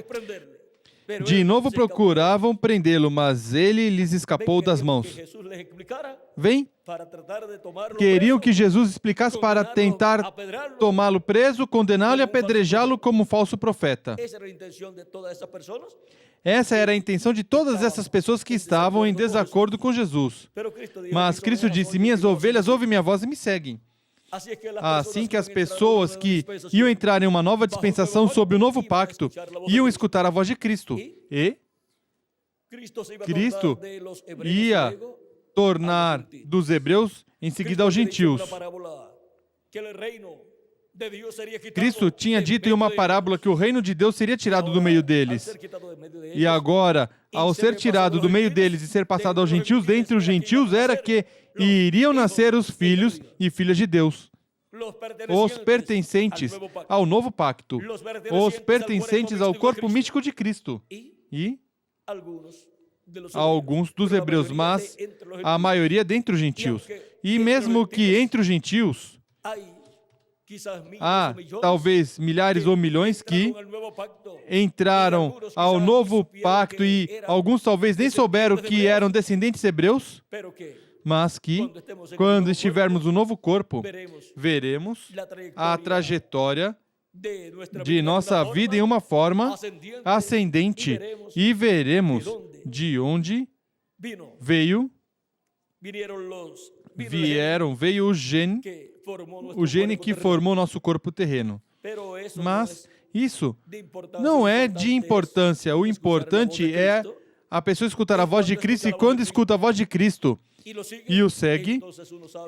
De novo procuravam prendê-lo, mas ele lhes escapou das mãos. Vem? Queriam que Jesus explicasse para tentar tomá-lo preso, condená-lo e apedrejá-lo como falso profeta. Essa era a intenção de todas essas pessoas que estavam em desacordo com Jesus. Mas Cristo disse, minhas ovelhas ouvem minha voz e me seguem. Assim que as pessoas que iam entrar em uma nova dispensação sob o novo pacto iam escutar a voz de Cristo. E Cristo ia tornar dos hebreus em seguida aos gentios. Cristo tinha dito em uma parábola que o reino de Deus seria tirado do meio deles. E agora, ao ser tirado do meio deles e ser passado aos gentios, dentre os gentios era que iriam nascer os filhos e filhas de Deus. Os pertencentes ao novo pacto. Os pertencentes ao corpo místico de Cristo. E alguns dos hebreus, mas a maioria dentre os gentios. E mesmo que entre os gentios há talvez milhares ou milhões que entraram ao novo pacto e alguns talvez nem souberam que eram descendentes hebreus, mas que, quando estivermos no novo corpo, veremos a trajetória de nossa vida em uma forma ascendente e veremos de onde veio o gene que formou nosso corpo terreno. Mas isso não é de importância. O importante é a pessoa escutar a voz de Cristo, e quando escuta a voz de Cristo e o segue,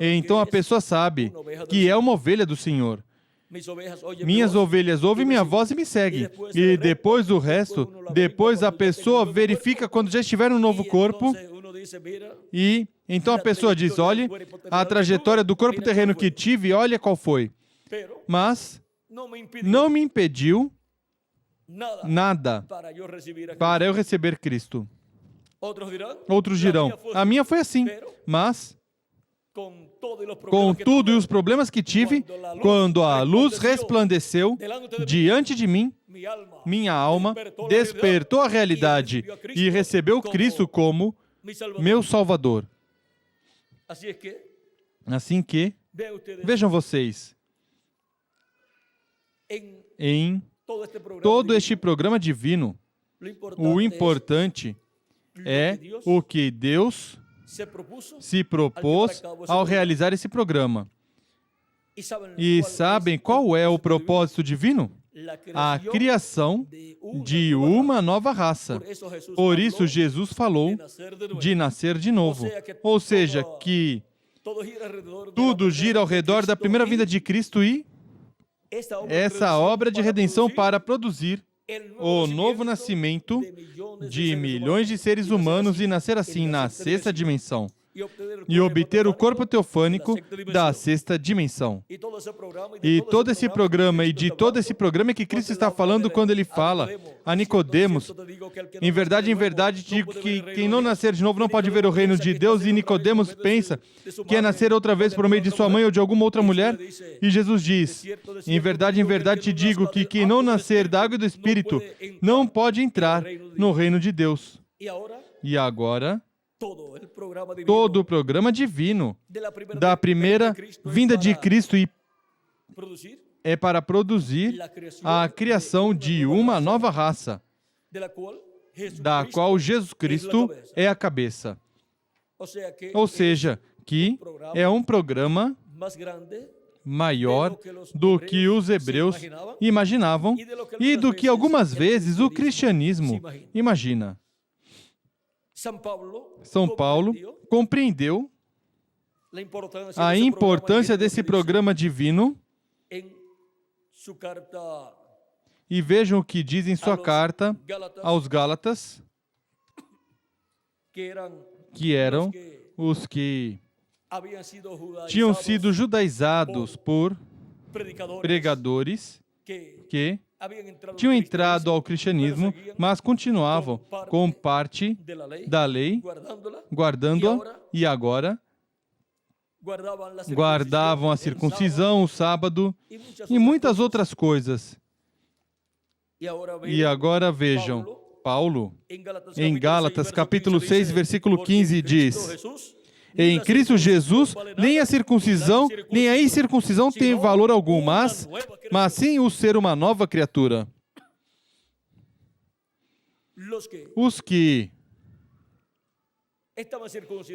então a pessoa sabe que é uma ovelha do Senhor. Minhas ovelhas ouvem minha voz e me seguem. E depois do resto, depois a pessoa verifica quando já estiver no novo corpo. E então a pessoa diz, olhe, a trajetória do corpo terreno que tive, olha qual foi. Mas não me impediu nada para eu receber Cristo. Outros dirão, a minha foi assim, mas com tudo e os problemas que tive, quando a luz resplandeceu diante de mim, minha alma despertou a realidade e recebeu Cristo como meu Salvador. Assim que, vejam vocês, em todo este programa divino, o importante é o que Deus se propôs ao realizar esse programa. E sabem qual é o propósito divino? A criação de uma nova raça. Por isso, Jesus falou de nascer de novo. Ou seja, que tudo gira ao redor da primeira vinda de Cristo e essa obra de redenção para produzir o novo nascimento de milhões de seres humanos e nascer assim na sexta dimensão. E obter o corpo teofânico da sexta dimensão. E todo esse programa, e de todo esse programa é que Cristo está falando quando Ele fala a Nicodemos. Em verdade, digo que quem não nascer de novo não pode ver o reino de Deus. E Nicodemos pensa que é nascer outra vez por meio de sua mãe ou de alguma outra mulher. E Jesus diz, em verdade te digo que quem não nascer da água e do Espírito não pode entrar no reino de Deus. E agora, todo o programa divino da primeira vinda de Cristo é para produzir a criação de uma nova raça, da qual Jesus Cristo é a cabeça. Ou seja, que é um programa maior do que os hebreus imaginavam e do que algumas vezes o cristianismo imagina. São Paulo compreendeu a importância desse programa divino e vejam o que diz em sua carta aos Gálatas, que eram os que tinham sido judaizados por pregadores que tinham entrado ao cristianismo, mas continuavam com parte da lei, guardando-a, e agora guardavam a circuncisão, o sábado e muitas outras coisas. E agora vejam, Paulo, em Gálatas capítulo 6, versículo 15, diz: em Cristo Jesus, nem a circuncisão, nem a incircuncisão tem valor algum, mas sim o ser uma nova criatura. Os que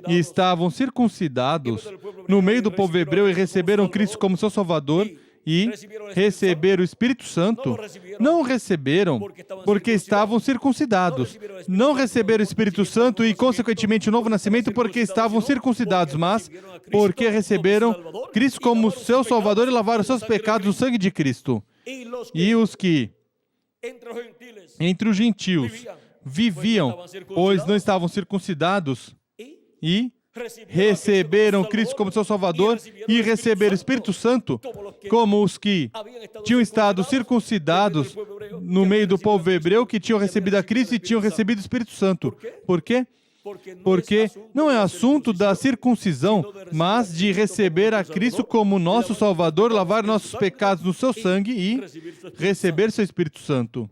estavam circuncidados no meio do povo hebreu e receberam Cristo como seu Salvador e receberam o Espírito Santo, não receberam porque estavam circuncidados. Não receberam o Espírito Santo e, consequentemente, o novo nascimento porque estavam circuncidados, mas porque receberam Cristo como seu Salvador e lavaram seus pecados no sangue de Cristo. E os que, entre os gentios, viviam, pois não estavam circuncidados, e receberam Cristo como seu Salvador e receberam o Espírito Santo como os que tinham estado circuncidados no meio do povo hebreu, que tinham recebido a Cristo e tinham recebido o Espírito Santo. Por quê? Porque não é assunto da circuncisão, mas de receber a Cristo como nosso Salvador, lavar nossos pecados no seu sangue e receber seu Espírito Santo.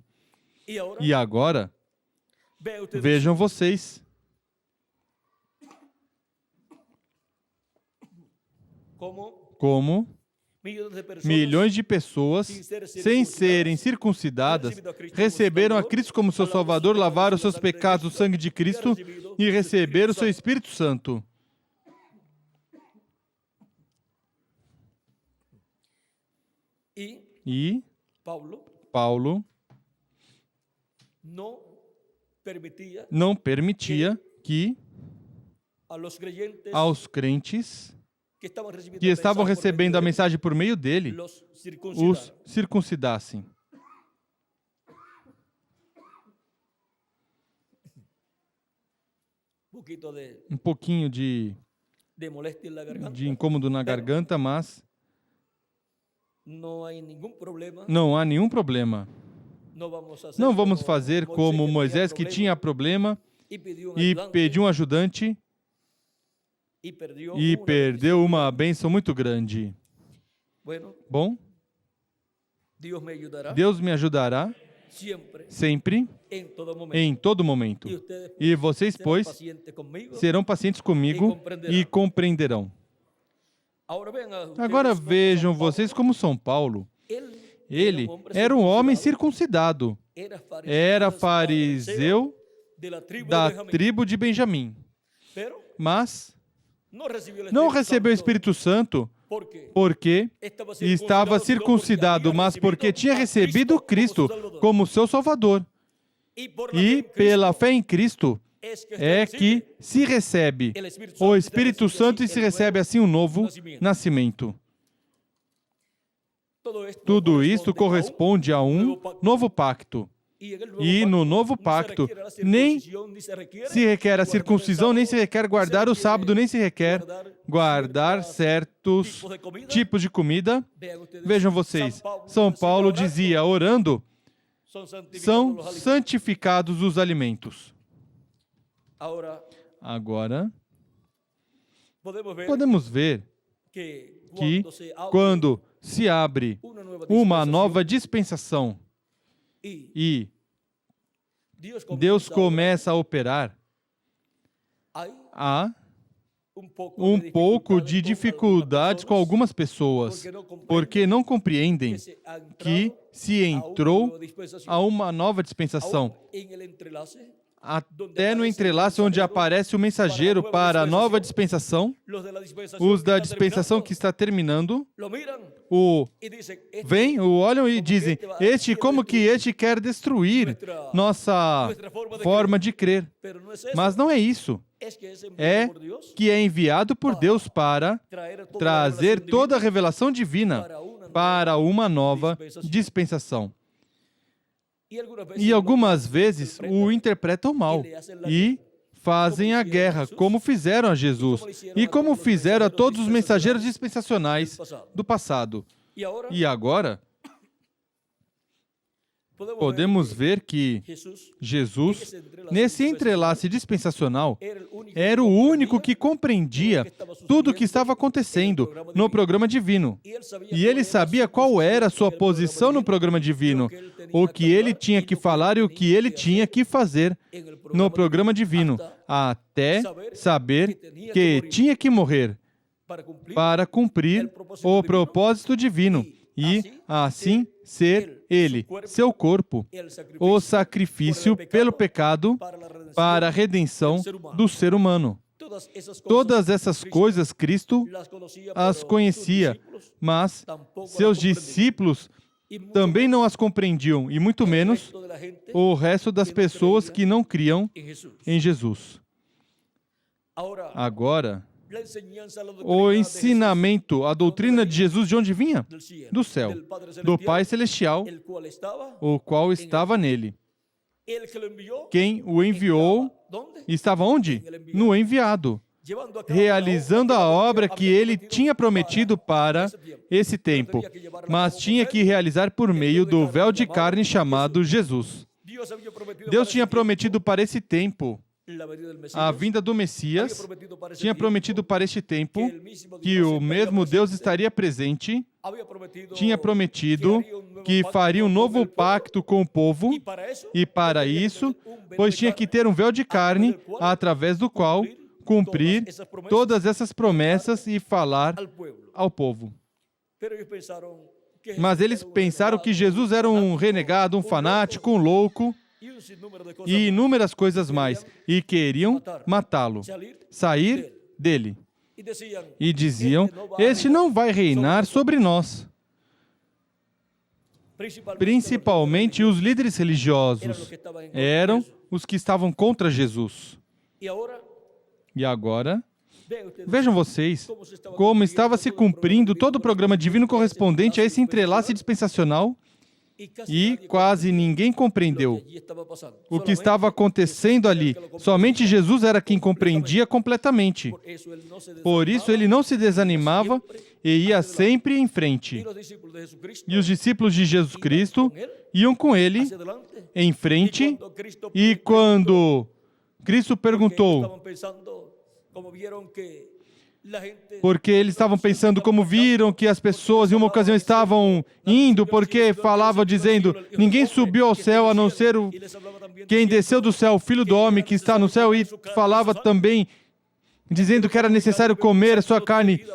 E agora, vejam vocês, como milhões de pessoas, sem serem circuncidadas, receberam a Cristo como seu Salvador, lavaram seus pecados no sangue de Cristo e receberam o seu Espírito Santo. E Paulo não permitia que aos crentes que estavam recebendo a mensagem por meio dele, os circuncidassem. Um pouquinho de incômodo na garganta, mas não há nenhum problema. Não vamos fazer como Moisés, que tinha problema e pediu um ajudante e perdeu uma bênção muito grande. Bom, Deus me ajudará sempre, em todo momento. E vocês, pois, serão pacientes comigo e compreenderão. Agora vejam vocês como São Paulo. Ele era um homem circuncidado. Era fariseu da tribo de Benjamim. Mas não recebeu o Espírito Santo porque estava circuncidado, mas porque tinha recebido Cristo como seu Salvador. E pela fé em Cristo é que se recebe o Espírito Santo e se recebe assim um novo nascimento. Tudo isto corresponde a um novo pacto. E no novo pacto, nem se requer a circuncisão, nem se requer guardar o sábado, nem se requer guardar certos tipos de comida. Vejam vocês, São Paulo dizia, orando, são santificados os alimentos. Agora, podemos ver que quando se abre uma nova dispensação e Deus começa a operar, há um pouco de dificuldades com algumas pessoas, porque não compreendem que se entrou a uma nova dispensação. Até no entrelace onde aparece o mensageiro para a nova dispensação, os da dispensação que está terminando, olham e dizem, como que este quer destruir nossa forma de crer. Mas não é isso. É que é enviado por Deus para trazer toda a revelação divina para uma nova dispensação. E algumas vezes o interpretam mal e fazem a guerra, como fizeram a Jesus e como fizeram a todos os mensageiros dispensacionais do passado. E agora, podemos ver que Jesus, nesse entrelace dispensacional, era o único que compreendia tudo o que estava acontecendo no programa divino. E ele sabia qual era a sua posição no programa divino, o que ele tinha que falar e o que ele tinha que fazer no programa divino, até saber que tinha que morrer para cumprir o propósito divino e, assim, ser ele, seu corpo, o sacrifício pelo pecado para a redenção do ser humano. Todas essas coisas Cristo as conhecia, mas seus discípulos também não as compreendiam, e muito menos o resto das pessoas que não criam em Jesus. Agora, o ensinamento, a doutrina de Jesus, de onde vinha? Do céu, do Pai Celestial, o qual estava nele. Quem o enviou estava onde? No enviado, realizando a obra que ele tinha prometido para esse tempo, mas tinha que realizar por meio do véu de carne chamado Jesus. Deus tinha prometido para esse tempo a vinda do Messias, tinha prometido para este tempo que o mesmo Deus estaria presente, tinha prometido que faria um novo pacto com o povo, e para isso, pois tinha que ter um véu de carne, através do qual cumprir todas essas promessas e falar ao povo. Mas eles pensaram que Jesus era um renegado, um fanático, um louco, e inúmeras coisas mais, e queriam matá-lo, sair dele. E diziam, este não vai reinar sobre nós. Principalmente os líderes religiosos eram os que estavam contra Jesus. E agora, vejam vocês como estava se cumprindo todo o programa divino correspondente a esse entrelace dispensacional, e quase ninguém compreendeu o que estava acontecendo ali. Somente Jesus era quem compreendia completamente. Por isso, ele não se desanimava e ia sempre em frente. E os discípulos de Jesus Cristo iam com ele em frente, e quando Cristo perguntou, Porque eles estavam pensando como viram que as pessoas em uma ocasião estavam indo, porque falava dizendo, ninguém subiu ao céu a não ser quem desceu do céu, o Filho do Homem que está no céu, e falava também dizendo que era necessário comer a sua carne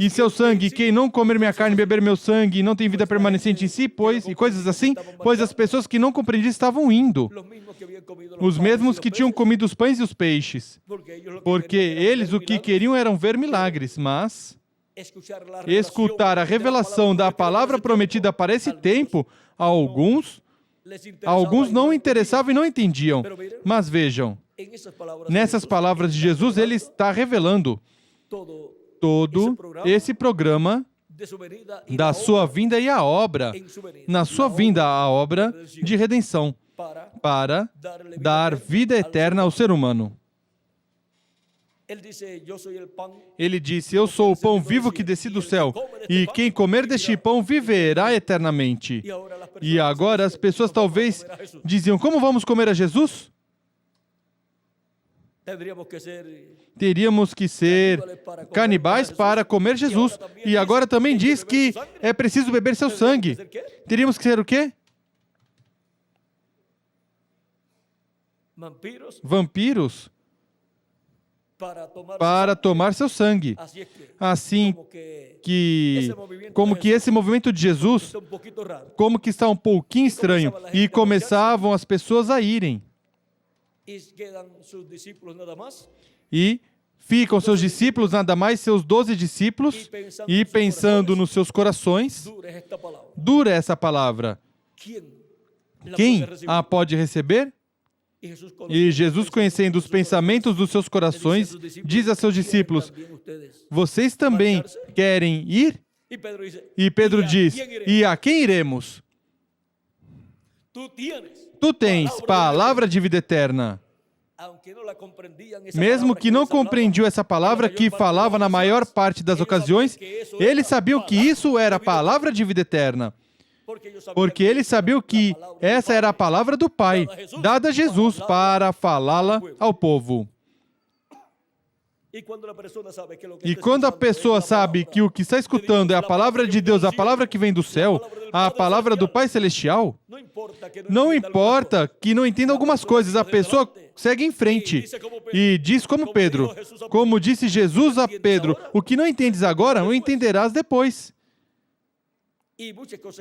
e seu sangue. Quem não comer minha carne e beber meu sangue não tem vida permanecente em si, pois, e coisas assim, pois as pessoas que não compreendiam estavam indo. Os mesmos que tinham comido os pães e os peixes. Porque eles o que queriam eram ver milagres, mas escutar a revelação da palavra prometida para esse tempo, alguns não interessavam e não entendiam. Mas vejam, nessas palavras de Jesus, ele está revelando todo esse programa da sua vinda e a obra, na sua vinda a obra de redenção, para dar vida eterna ao ser humano. Ele disse, eu sou o pão vivo que desci do céu, e quem comer deste pão viverá eternamente. E agora as pessoas talvez diziam, como vamos comer a Jesus? Teríamos que ser canibais para comer Jesus. E agora também diz que é preciso beber seu sangue. Teríamos que ser o quê? Vampiros para tomar seu sangue. Assim que, como que esse movimento de Jesus, como que está um pouquinho estranho. E começavam as pessoas a irem. E ficam seus discípulos, nada mais, seus 12 discípulos, e pensando nos seus corações, dura essa palavra. Quem a pode receber? E Jesus, conhecendo os pensamentos dos seus corações, diz a seus discípulos, vocês também querem ir? E Pedro diz, e a quem iremos? Tu tens palavra de vida eterna. Mesmo que não compreendiam essa palavra que falava na maior parte das ocasiões, eles sabiam que isso era a palavra de vida eterna. Porque eles sabiam que essa era a palavra do Pai, dada a Jesus para falá-la ao povo. E quando a pessoa sabe que o que está escutando é a palavra de Deus, a palavra que vem do céu, a palavra do Pai Celestial, não importa que não entenda algumas coisas, a pessoa segue em frente e diz como Pedro, como disse Jesus a Pedro, o que não entendes agora, o entenderás depois.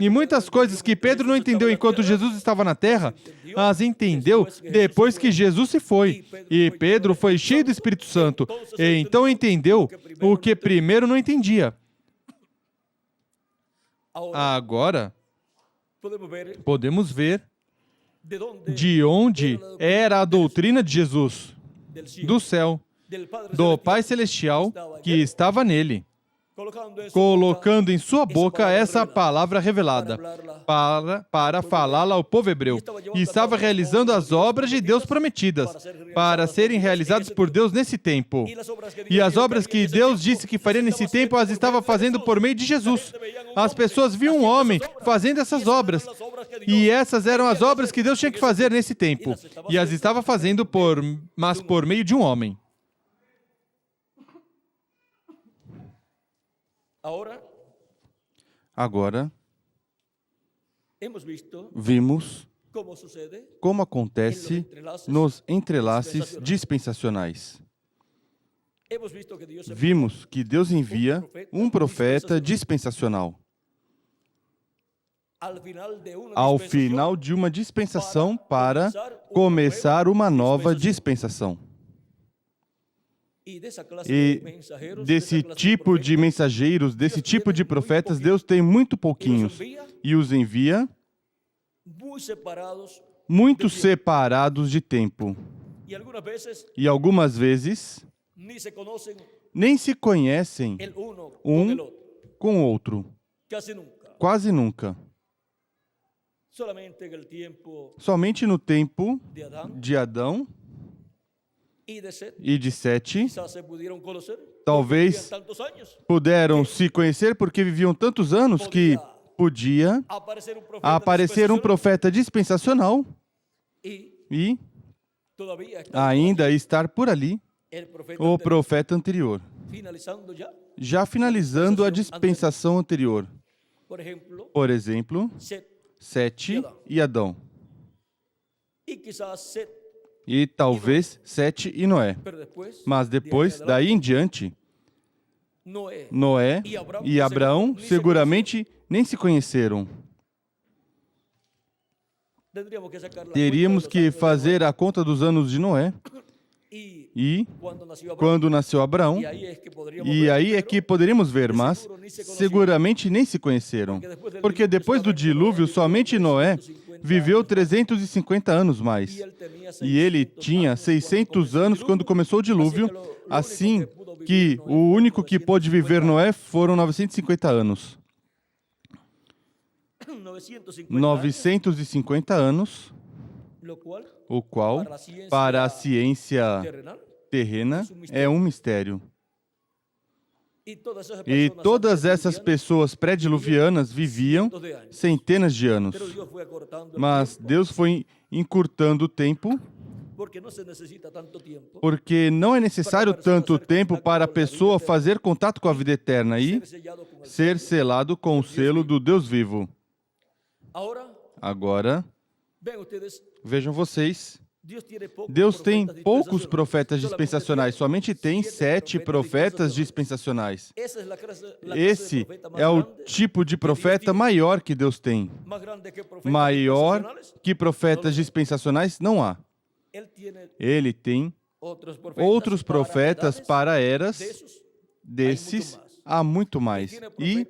E muitas coisas que Pedro não entendeu enquanto Jesus estava na terra, as entendeu depois que Jesus se foi. E Pedro foi cheio do Espírito Santo. E então entendeu o que primeiro não entendia. Agora, podemos ver de onde era a doutrina de Jesus, do céu, do Pai Celestial que estava nele, colocando em sua boca essa palavra revelada, para falá-la ao povo hebreu. E estava realizando as obras de Deus prometidas, para serem realizadas por Deus nesse tempo. E as obras que Deus disse que faria nesse tempo, as estava fazendo por meio de Jesus. As pessoas viam um homem fazendo essas obras, e essas eram as obras que Deus tinha que fazer nesse tempo. E as estava fazendo mas por meio de um homem. Agora, vimos como acontece nos entrelaces dispensacionais. Vimos que Deus envia um profeta dispensacional ao final de uma dispensação para começar uma nova dispensação. E desse tipo de mensageiros, desse tipo de profetas, Deus tem muito pouquinhos. E os envia muito separados de tempo. E algumas vezes nem se conhecem um com o outro. Quase nunca. Somente no tempo de Adão e de Sete, talvez puderam se conhecer porque viviam tantos anos que podia aparecer um profeta dispensacional e ainda estar por ali o profeta anterior. finalizando já, Já finalizando a dispensação anterior. Por exemplo, Sete e Adão. e quizás Set, E talvez Sete e Noé. pero después, Mas depois, daí em diante, Noé e Abraão seguramente nem se conheceram. Teríamos que fazer a conta dos anos de Noé e quando nasceu Abraão, e aí é que poderíamos ver, mas seguramente nem se conheceram, porque depois do dilúvio, somente Noé viveu 350 anos mais, e ele tinha 600 anos quando começou o dilúvio, assim que o único que pôde viver Noé foram 950 anos. 950 anos, o qual, para a ciência terrena, é um mistério. E todas essas pessoas pré-diluvianas viviam centenas de anos. Mas Deus foi encurtando o tempo, porque não é necessário tanto tempo para a pessoa fazer contato com a vida eterna e ser selado com o selo do Deus vivo. Agora, vejam vocês, Deus tem poucos profetas dispensacionais, somente tem 7 profetas dispensacionais. Esse é o tipo de profeta maior que Deus tem. Maior que profetas dispensacionais não há. Ele tem outros profetas para eras, desses há muito mais. E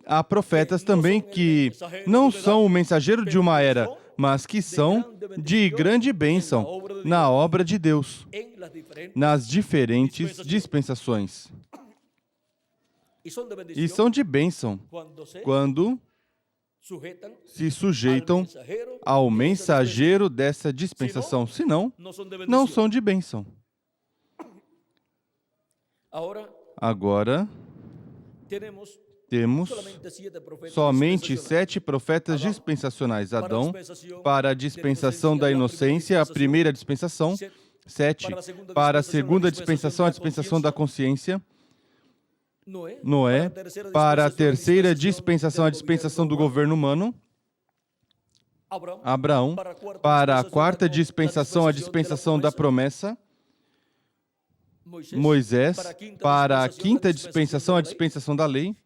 há profetas também que não são o mensageiro de uma era, mas que são de grande bênção na obra de Deus, nas diferentes dispensações. E são de bênção quando se sujeitam ao mensageiro dessa dispensação. Senão, não são de bênção. Agora, temos somente 7 profetas dispensacionais. Adão, para a dispensação da inocência, a primeira dispensação. 7, para a segunda dispensação, a dispensação da consciência. Noé, para a terceira dispensação, a dispensação do governo humano. Abraão, para a quarta dispensação, a dispensação da promessa. Moisés, para a quinta dispensação, a dispensação da lei.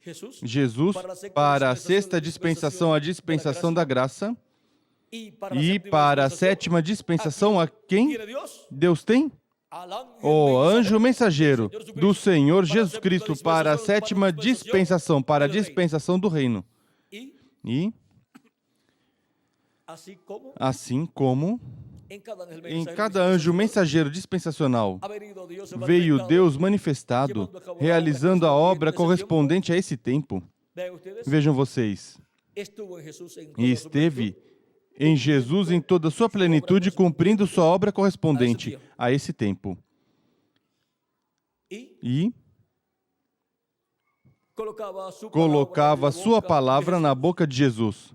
Jesus, para a sexta dispensação, a dispensação da graça. E para a sétima dispensação, a quem Deus tem? O anjo mensageiro do Senhor Jesus Cristo para a sétima dispensação, para a dispensação do reino. E, assim como em cada anjo mensageiro dispensacional veio Deus manifestado, realizando a obra correspondente a esse tempo. Vejam vocês, e esteve em Jesus em toda a sua plenitude, cumprindo sua obra correspondente a esse tempo. E colocava a sua palavra na boca de Jesus.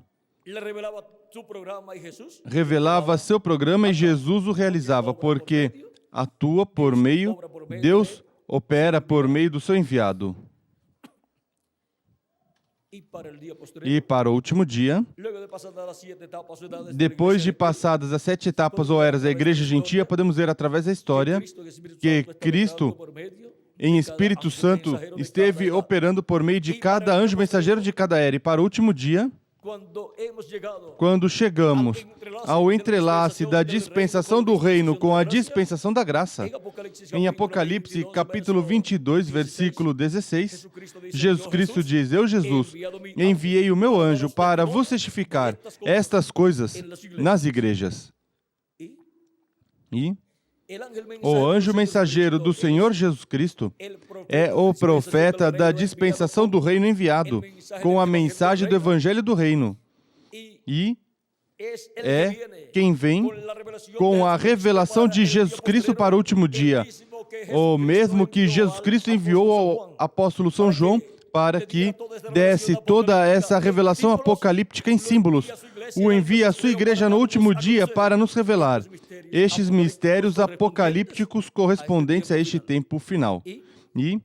Revelava seu programa e Jesus o realizava, porque atua por meio, Deus opera por meio do seu enviado. E para o último dia, depois de passadas as 7 etapas ou eras da igreja gentia, podemos ver através da história que Cristo, em Espírito Santo, esteve operando por meio de cada anjo mensageiro de cada era. E para o último dia, quando chegamos ao entrelace da dispensação do reino com a dispensação da graça, em Apocalipse, capítulo 22, versículo 16, Jesus Cristo diz: Eu, Jesus, enviei o meu anjo para vos testificar estas coisas nas igrejas. E o anjo mensageiro do Senhor Jesus Cristo é o profeta da dispensação do reino enviado com a mensagem do evangelho do reino. E é quem vem com a revelação de Jesus Cristo para o último dia. O mesmo que Jesus Cristo enviou ao apóstolo São João para que desse toda essa revelação apocalíptica em símbolos. O envia à sua igreja no último dia para nos revelar estes mistérios apocalípticos correspondentes a este tempo final. E,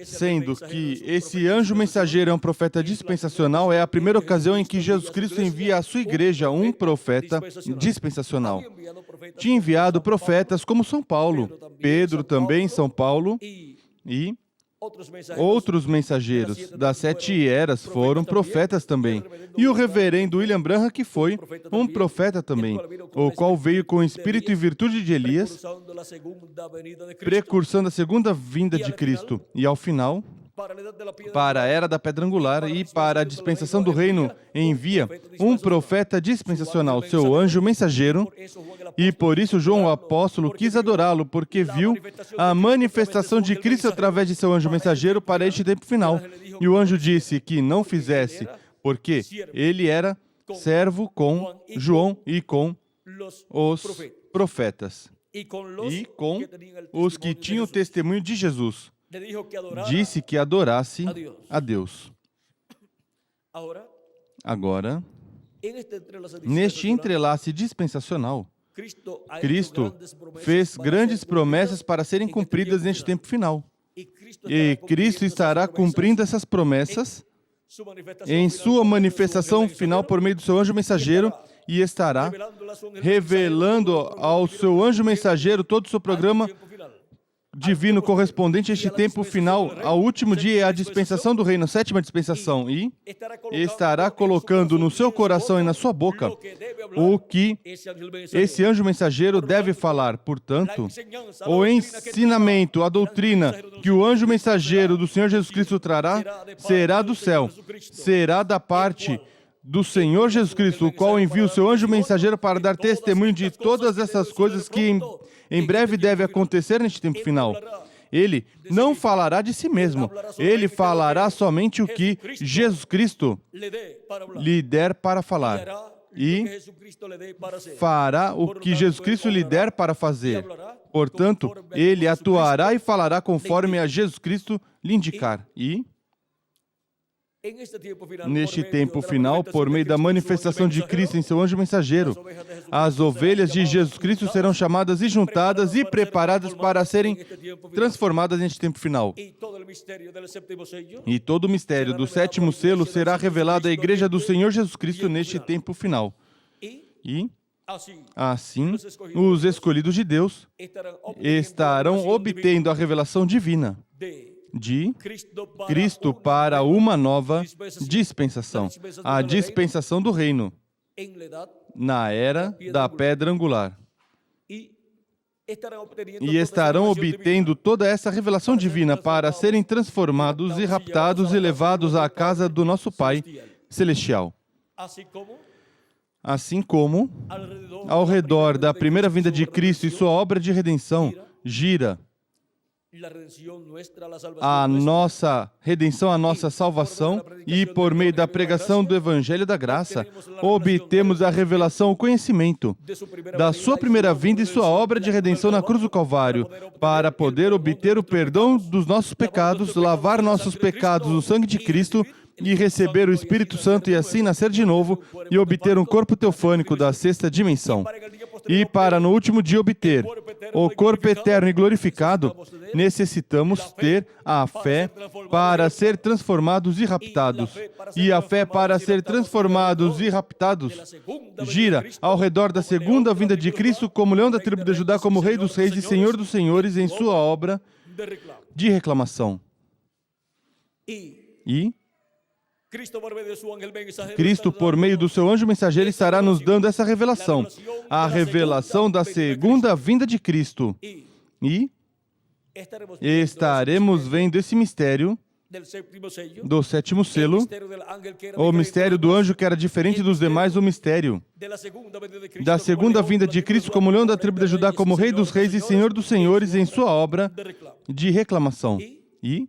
sendo que esse anjo mensageiro é um profeta dispensacional, é a primeira ocasião em que Jesus Cristo envia à sua igreja um profeta dispensacional. Tinha enviado profetas como São Paulo, Pedro também, São Paulo, e outros mensageiros das 7 eras foram profetas também. E o reverendo William Branham, que foi um profeta também, o qual veio com o espírito e virtude de Elias, precursando a segunda vinda de Cristo. E ao final, para a era da pedra angular e para a dispensação do reino, envia um profeta dispensacional, seu anjo mensageiro, e por isso João o apóstolo quis adorá-lo, porque viu a manifestação de Cristo através de seu anjo mensageiro para este tempo final. E o anjo disse que não fizesse, porque ele era servo com João e com os profetas, e com os que tinham o testemunho de Jesus. Disse que adorasse a Deus. Agora, neste entrelace dispensacional, Cristo fez grandes promessas para serem cumpridas neste tempo final. E Cristo estará cumprindo essas promessas em sua manifestação final por meio do seu anjo mensageiro e estará revelando ao seu anjo mensageiro todo o seu programa divino correspondente a este tempo final, ao último dia e à dispensação do reino, a 7ª dispensação, e estará colocando no seu coração e na sua boca o que esse anjo mensageiro deve falar. Portanto, o ensinamento, a doutrina que o anjo mensageiro do Senhor Jesus Cristo trará será do céu, será da parte do Senhor Jesus Cristo, o qual envia o seu anjo mensageiro para dar testemunho de todas essas coisas que em breve deve acontecer neste tempo final. Ele não falará de si mesmo. Ele falará somente o que Jesus Cristo lhe der para falar. E fará o que Jesus Cristo lhe der para fazer. Portanto, ele atuará e falará conforme a Jesus Cristo lhe indicar. E neste tempo final, por meio da manifestação de Cristo em seu anjo mensageiro, as ovelhas de Jesus Cristo serão chamadas e juntadas e preparadas para serem transformadas neste tempo final. E todo o mistério do 7º selo será revelado à igreja do Senhor Jesus Cristo neste tempo final. E assim, os escolhidos de Deus estarão obtendo a revelação divina de Cristo para uma nova dispensação, a dispensação do reino, na era da pedra angular. E estarão obtendo toda essa revelação divina para serem transformados e raptados e levados à casa do nosso Pai Celestial. Assim como, ao redor da primeira vinda de Cristo e sua obra de redenção, gira a nossa redenção, a nossa salvação, e por meio da pregação do Evangelho da Graça, obtemos a revelação, o conhecimento da sua primeira vinda e sua obra de redenção na cruz do Calvário, para poder obter o perdão dos nossos pecados, lavar nossos pecados no sangue de Cristo e receber o Espírito Santo e assim nascer de novo e obter um corpo teofânico da 6ª dimensão. E para no último dia obter o corpo eterno e glorificado, necessitamos ter a fé para ser transformados e raptados. E a fé para ser transformados e raptados gira ao redor da segunda vinda de Cristo como leão da tribo de Judá, como Rei dos Reis e Senhor dos Senhores em sua obra de reclamação. E Cristo, por meio do seu anjo mensageiro, estará nos dando essa revelação, a revelação da segunda vinda de Cristo. E estaremos vendo esse mistério do 7º selo, o mistério do anjo que era diferente dos demais, o mistério da segunda vinda de Cristo como leão da tribo de Judá, como Rei dos Reis e Senhor dos Senhores em sua obra de reclamação. E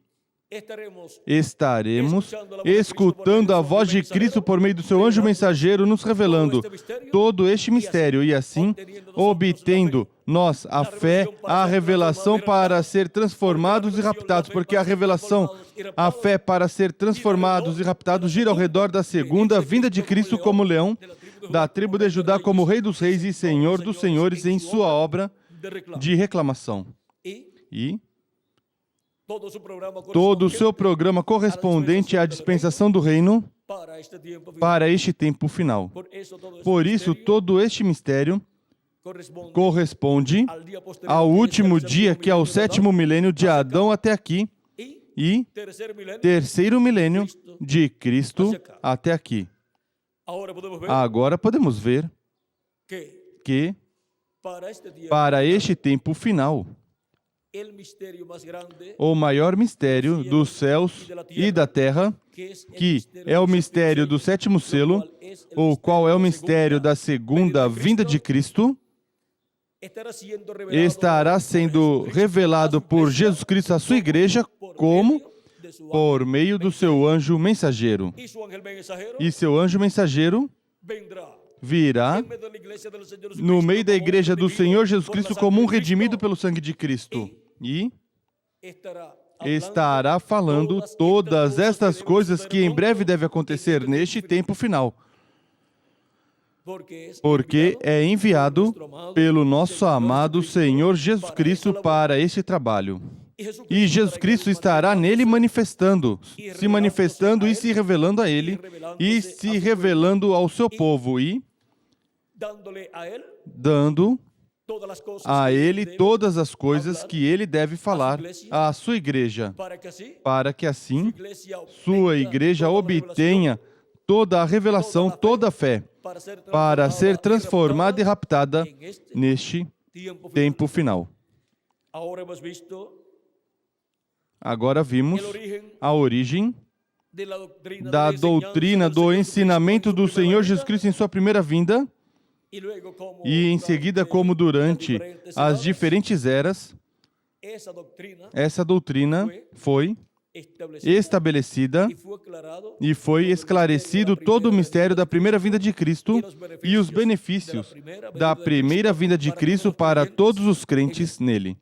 estaremos escutando a voz de Cristo por meio do seu anjo mensageiro, nos revelando todo este mistério e assim obtendo nós a fé, a revelação para ser transformados e raptados, porque a revelação, a fé para ser transformados e raptados gira ao redor da segunda vinda de Cristo como leão da tribo de Judá, como Rei dos Reis e Senhor dos Senhores em sua obra de reclamação. E todo o seu programa correspondente à dispensação do reino para este tempo final. Por isso, todo este mistério corresponde ao último dia, que é o 7º milênio de Adão até aqui, e 3º milênio de Cristo até aqui. Agora podemos ver que, para este tempo final, o maior mistério dos céus e da terra, que é o mistério do 7º selo, o qual é o mistério da segunda vinda de Cristo, estará sendo revelado por Jesus Cristo à sua igreja, como? Por meio do seu anjo mensageiro. E seu anjo mensageiro virá no meio da igreja do Senhor Jesus Cristo como um redimido pelo sangue de Cristo. E estará falando todas estas coisas que em breve devem acontecer neste tempo final. Porque é enviado pelo nosso amado Senhor Jesus Cristo para este trabalho. E Jesus Cristo estará nele se manifestando e se revelando a ele, e se revelando ao seu povo, e dando a ele todas as coisas que ele deve falar à sua igreja, para que assim sua igreja obtenha toda a revelação, toda a fé, para ser transformada e raptada neste tempo final. Agora vimos a origem da doutrina do ensinamento do Senhor Jesus Cristo em sua primeira vinda, e em seguida como durante as diferentes eras, essa doutrina foi estabelecida e foi esclarecido todo o mistério da primeira vinda de Cristo e os benefícios da primeira vinda de Cristo para todos os crentes nele.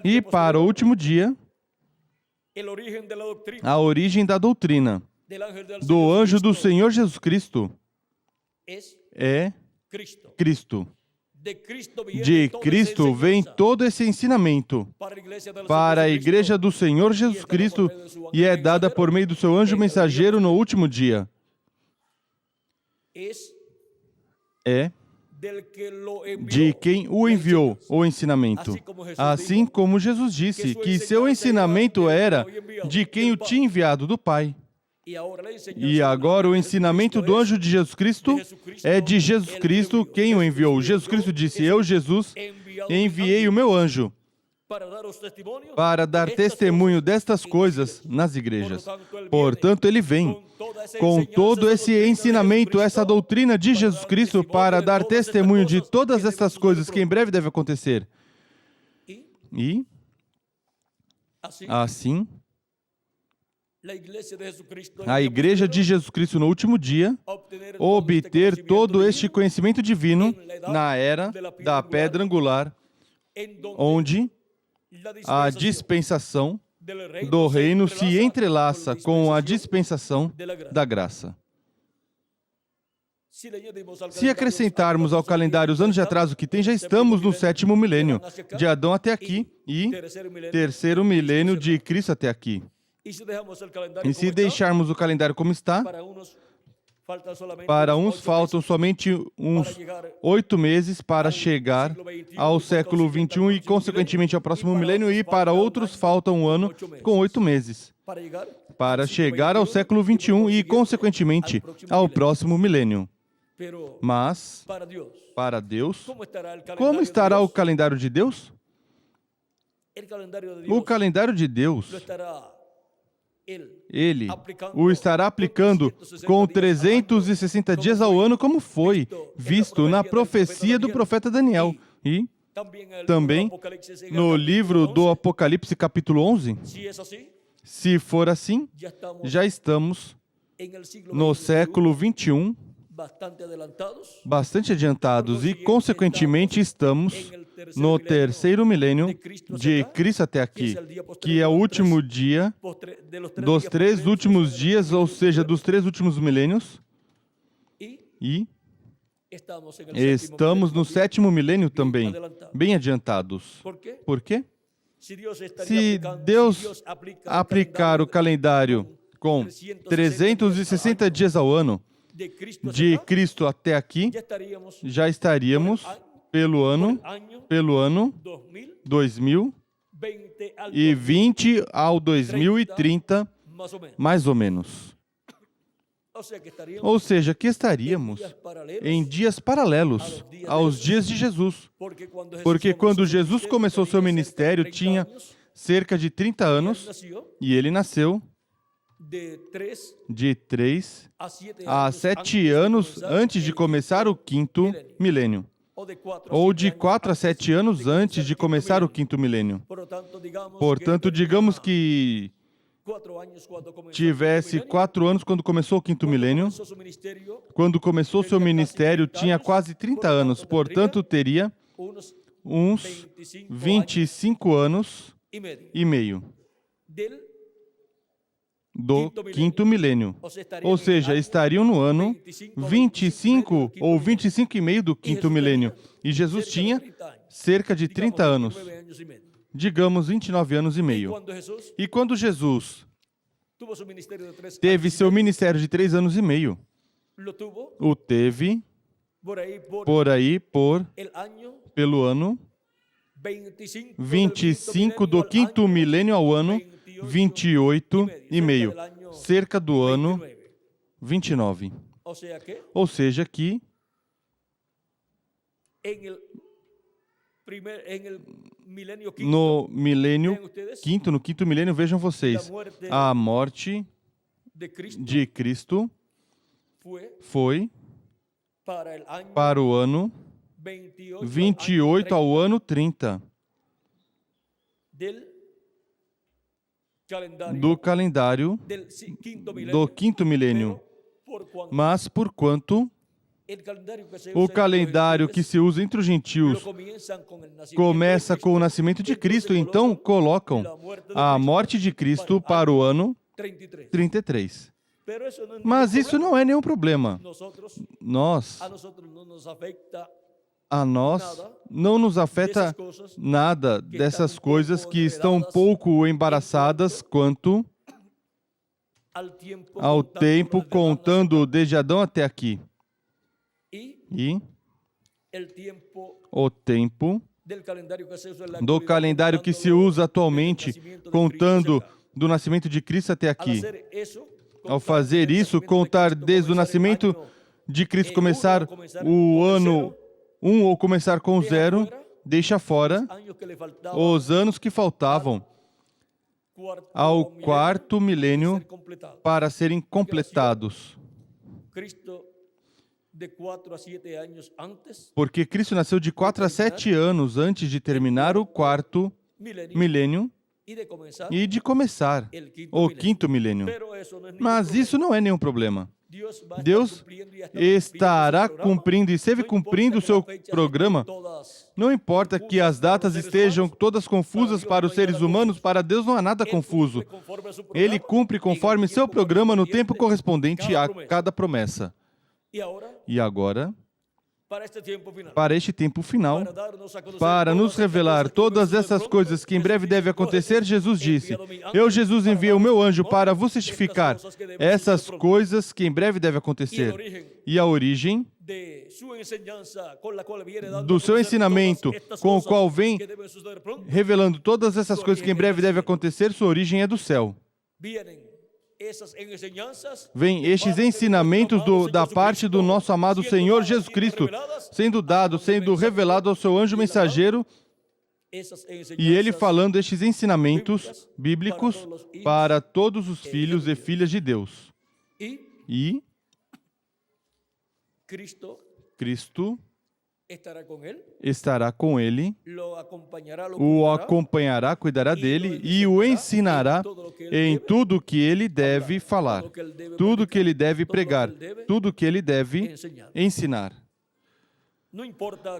E para o último dia, a origem da doutrina do anjo do Senhor Jesus Cristo é Cristo. De Cristo vem todo esse ensinamento para a igreja do Senhor Jesus Cristo e é dada por meio do seu anjo mensageiro no último dia. É de quem o enviou o ensinamento. Assim como Jesus disse que seu ensinamento era de quem o tinha enviado, do Pai. E agora o ensinamento do anjo de Jesus Cristo é de Jesus Cristo quem o enviou. Jesus Cristo disse: eu, Jesus, enviei o meu anjo para dar testemunho destas coisas nas igrejas. Portanto, ele vem com todo esse ensinamento, essa doutrina de Jesus Cristo para dar testemunho de todas estas coisas que em breve devem acontecer. E, assim, a igreja de Jesus Cristo no último dia obter todo este conhecimento divino na era da pedra angular, onde a dispensação do reino se entrelaça com a dispensação da graça. Se acrescentarmos ao calendário os anos de atraso que tem, já estamos no 7º milênio, de Adão até aqui, e 3º milênio de Cristo até aqui. E se deixarmos o calendário como está, para uns faltam somente uns 8 meses para chegar ao século 21 e, consequentemente, ao próximo milênio, e para outros falta um ano com 8 meses para chegar ao século 21 e, consequentemente, ao próximo milênio. Mas, para Deus, como estará o calendário de Deus? O calendário de Deus, Ele o estará aplicando com 360 dias ao ano, como foi visto na profecia do profeta Daniel. E também no livro do Apocalipse, capítulo 11. Se for assim, já estamos no século 21, bastante adiantados, e, consequentemente, estamos no 3º milênio de Cristo até aqui, que é o último dia dos 3 últimos dias, ou seja, dos 3 últimos milênios, e estamos no 7º milênio também, bem adiantados. Por quê? Se Deus aplicar o calendário com 360 dias ao ano de Cristo até aqui, já estaríamos pelo ano 2020 ao 2030, mais ou menos. Ou seja, que estaríamos em dias paralelos aos dias de Jesus. Porque quando Jesus começou seu ministério, tinha cerca de 30 anos e ele nasceu de 3 a 7 anos antes de começar o quinto milênio. Ou de 4 a 7 anos antes de começar o quinto milênio. Portanto, digamos que tivesse 4 anos quando começou o quinto milênio. Quando começou seu ministério, tinha quase 30 anos. Portanto, teria uns 25 anos e meio do quinto milênio. Ou seja, estariam no ano 25 ou 25 e meio do quinto milênio. E Jesus tinha cerca de 30 anos. Digamos 29 anos e meio. E quando Jesus teve seu ministério de 3 anos e meio, o teve pelo ano 25 do quinto milênio ao ano 28 e meio, cerca do ano 29. Ou seja, que no quinto milênio, vejam vocês, a morte de Cristo foi para o ano 28 ao ano 30 do calendário do quinto milênio. Mas porquanto o calendário que se usa entre os gentios começa com o nascimento de Cristo, então colocam a morte de Cristo para o ano 33. Mas isso não é nenhum problema. A nós não nos afeta nada dessas coisas que estão um pouco embaraçadas quanto ao tempo contando desde Adão até aqui. E o tempo do calendário que se usa atualmente, contando do nascimento de Cristo até aqui. Ao fazer isso, contar desde o nascimento de Cristo, começar o ano 1 ou começar com 0, deixa fora os anos que faltavam ao quarto milênio para serem completados. Porque Cristo nasceu de 4 a 7 anos antes de terminar o quarto milênio e de começar o quinto milênio. Mas isso não é nenhum problema. Deus estará cumprindo e esteve cumprindo o seu programa. Não importa que as datas estejam todas confusas para os seres humanos, para Deus não há nada confuso. Ele cumpre conforme seu programa no tempo correspondente a cada promessa. E agora, para este tempo final, para nos revelar todas essas coisas que em breve devem acontecer, Jesus disse: Eu, Jesus, enviei o meu anjo para vos testificar essas coisas que em breve devem acontecer. E a origem do seu ensinamento, com o qual vem revelando todas essas coisas que em breve devem acontecer, sua origem é do céu. Vem estes ensinamentos da parte do nosso amado Senhor Jesus Cristo, sendo dado, sendo revelado ao seu anjo mensageiro, e ele falando estes ensinamentos bíblicos para todos os filhos e filhas de Deus. E Cristo estará com ele, o acompanhará, cuidará dele e o ensinará em tudo que ele deve falar, tudo que ele deve pregar, tudo que ele deve ensinar.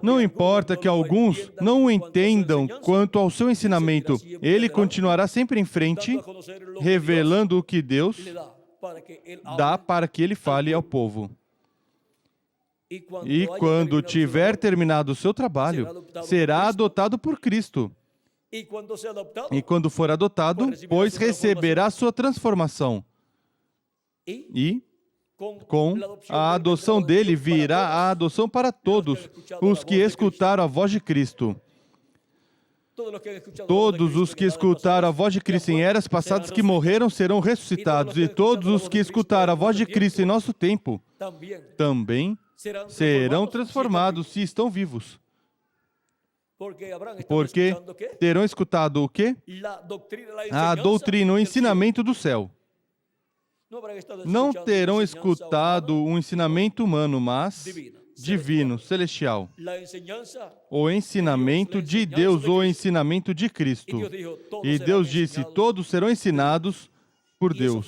Não importa que alguns não o entendam quanto ao seu ensinamento, ele continuará sempre em frente, revelando o que Deus dá para que ele fale ao povo. E quando tiver terminado o seu trabalho, será adotado por Cristo E quando for adotado, pois receberá sua transformação. E com a adoção dele virá a adoção para todos os que escutaram a voz de Cristo. Todos os que escutaram a voz de Cristo em eras passadas que morreram serão ressuscitados, e todos os que escutaram a voz de Cristo em nosso tempo também serão transformados se estão vivos. Porque terão escutado o quê? A doutrina, o ensinamento do céu. Não terão escutado um ensinamento humano, mas divino, celestial. O ensinamento de Deus, o ensinamento de Cristo. E Deus disse, todos serão ensinados por Deus.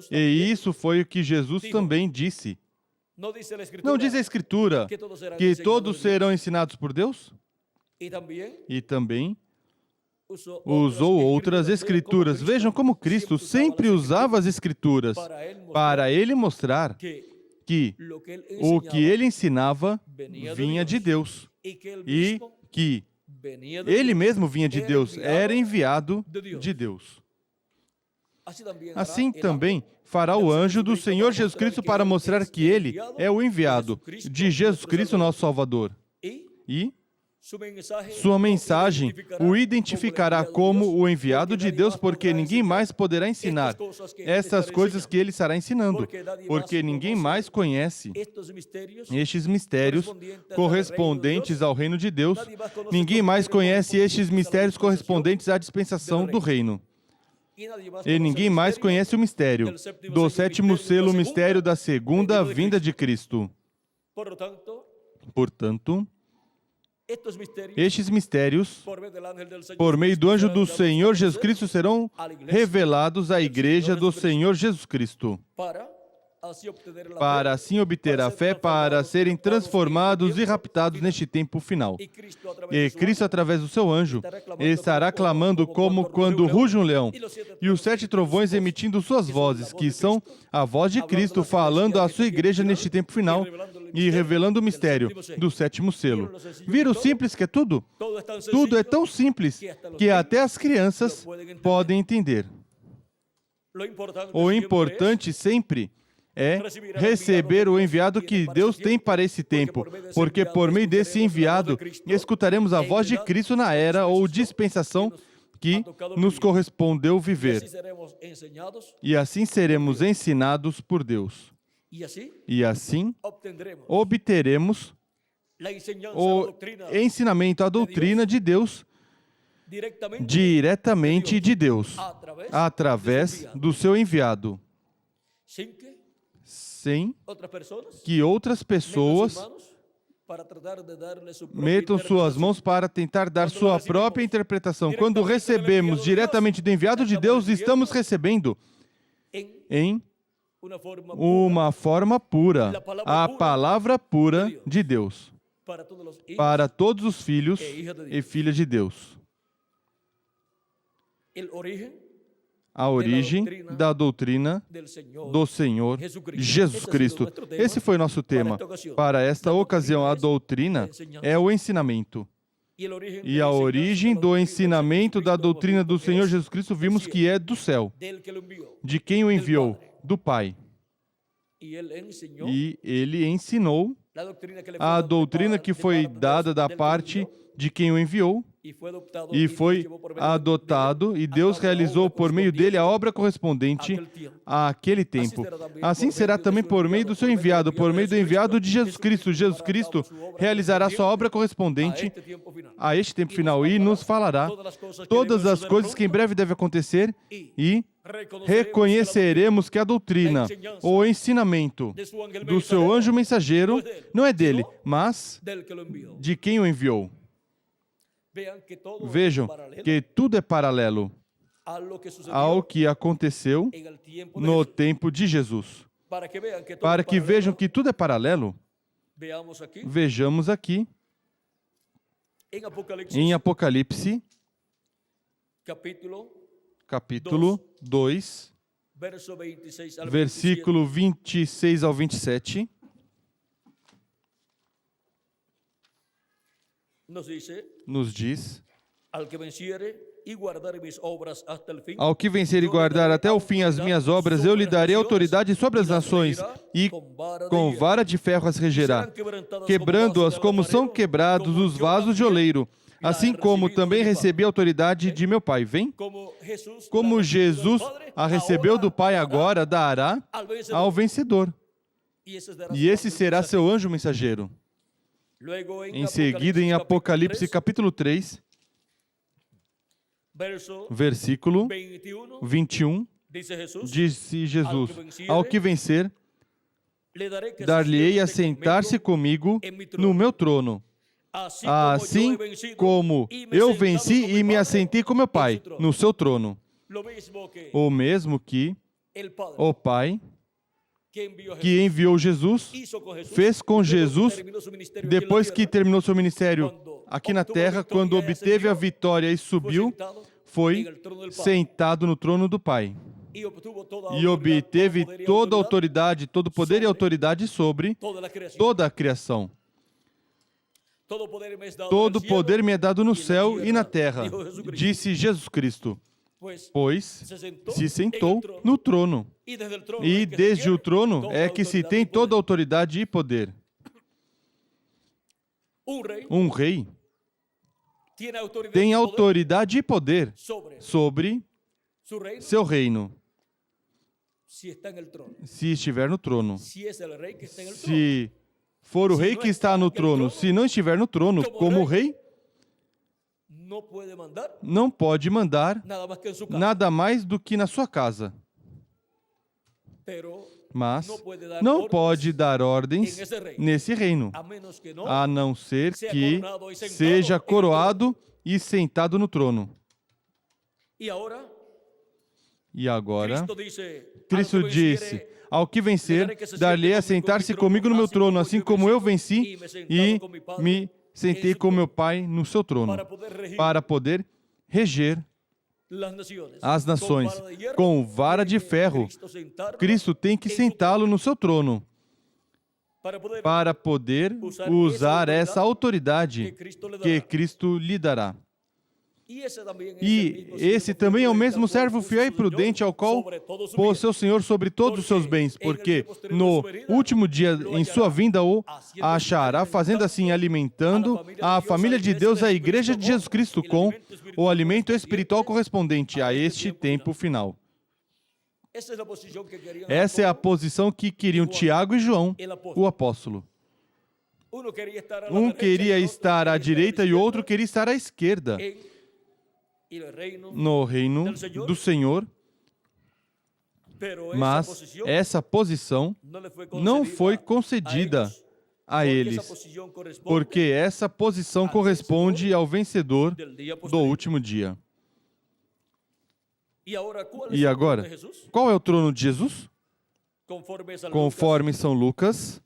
E isso foi o que Jesus também disse. Não diz a Escritura que todos serão ensinados por Deus? E também usou outras escrituras. Vejam como Cristo sempre usava as escrituras para ele mostrar que o que ele ensinava vinha de Deus e que ele mesmo vinha de Deus, era enviado de Deus. Assim também fará o anjo do Senhor Jesus Cristo para mostrar que ele é o enviado de Jesus Cristo, nosso Salvador. E sua mensagem o identificará como o enviado de Deus, porque ninguém mais poderá ensinar essas coisas que ele estará ensinando, porque ninguém mais conhece estes mistérios correspondentes ao reino de Deus, ninguém mais conhece estes mistérios correspondentes à dispensação do reino. E ninguém mais conhece o mistério do sétimo selo, o mistério da segunda vinda de Cristo. Portanto, estes mistérios, por meio do anjo do Senhor Jesus Cristo, serão revelados à igreja do Senhor Jesus Cristo, para assim obter a fé, para serem transformados e raptados neste tempo final. E Cristo, através do seu anjo, estará clamando como quando ruge um leão, e os 7 trovões emitindo suas vozes, que são a voz de Cristo falando à sua igreja neste tempo final e revelando o mistério do sétimo selo. Viram o simples que é tudo? Tudo é tão simples que até as crianças podem entender. O importante sempre é receber o enviado que Deus tem para esse tempo, porque por meio desse enviado escutaremos a voz de Cristo na era ou dispensação que nos correspondeu viver. E assim seremos ensinados por Deus. E assim obteremos o ensinamento, a doutrina de Deus, diretamente de Deus, através do seu enviado, sem que outras pessoas metam suas mãos para tentar dar sua própria interpretação. Quando recebemos diretamente do enviado de Deus, estamos recebendo em uma forma pura, a palavra pura de Deus, para todos os filhos e filhas de Deus. A origem da doutrina do Senhor Jesus Cristo. Esse foi nosso tema. Para esta ocasião, a doutrina é o ensinamento. E a origem do ensinamento da doutrina do Senhor Jesus Cristo vimos que é do céu, de quem o enviou, do Pai. E ele ensinou a doutrina que foi dada da parte de quem o enviou, e foi adotado, e Deus realizou por meio dele a obra correspondente àquele tempo. Assim será também por meio do seu enviado, por meio do enviado de Jesus Cristo. Jesus Cristo realizará sua obra correspondente a este tempo final e nos falará todas as coisas que em breve devem acontecer, e reconheceremos que a doutrina, o ensinamento do seu anjo mensageiro não é dele, mas de quem o enviou. Vejam que tudo é paralelo ao que aconteceu no tempo de Jesus. Para que vejam que tudo é paralelo, vejamos aqui em Apocalipse, capítulo 2, versículo 26 ao 27. Nos diz: Al que venciere y guardare mis obras hasta el fin, Ao que vencer e guardar até o fim as minhas obras, eu lhe darei autoridade sobre as nações, e com vara de ferro as regerá, quebrando-as como são quebrados os vasos de oleiro, assim como também recebi a autoridade de meu Pai. Vem? Como Jesus a recebeu do Pai, agora dará ao vencedor. E esse será seu anjo mensageiro. Em seguida, em Apocalipse capítulo 3, versículo 21, disse Jesus: ao que vencer, dar-lhe-ei a sentar-se comigo no meu trono, assim como eu venci e me assentei com meu Pai no seu trono. O mesmo que o Pai que enviou Jesus fez com Jesus depois que terminou seu ministério aqui na terra, quando obteve a vitória e subiu, foi sentado no trono do Pai. E obteve toda a autoridade, todo o poder e autoridade sobre toda a criação. Todo poder me é dado no céu e na terra, disse Jesus Cristo, pois se sentou no trono. E desde o trono é que se tem toda a autoridade e poder. Um rei tem autoridade e poder sobre seu reino, se estiver no trono. Se for o rei que está no trono, se não estiver no trono, como rei, não pode mandar nada mais do que na sua casa. Mas não pode dar ordens nesse reino, a não ser que seja coroado e sentado no trono. E agora, Cristo disse: ao que vencer, dar-lhe a sentar-se comigo no meu trono, assim como eu venci e me sentei com meu Pai no seu trono, para poder reger as nações com vara de ferro. Cristo tem que sentá-lo no seu trono para poder usar essa autoridade que Cristo lhe dará. E esse também é o mesmo servo fiel e prudente ao qual pôs seu Senhor sobre todos os seus bens, porque no último dia em sua vinda o achará fazendo assim, alimentando a família de Deus, a igreja de Jesus Cristo, com o alimento espiritual correspondente a este tempo final. Essa é a posição que queriam Tiago e João, o apóstolo. Um queria estar à direita e o outro queria estar à esquerda no reino do Senhor, mas essa posição não foi concedida a eles, porque essa posição corresponde ao vencedor do último dia. E agora, qual é o trono de Jesus? Conforme São Lucas,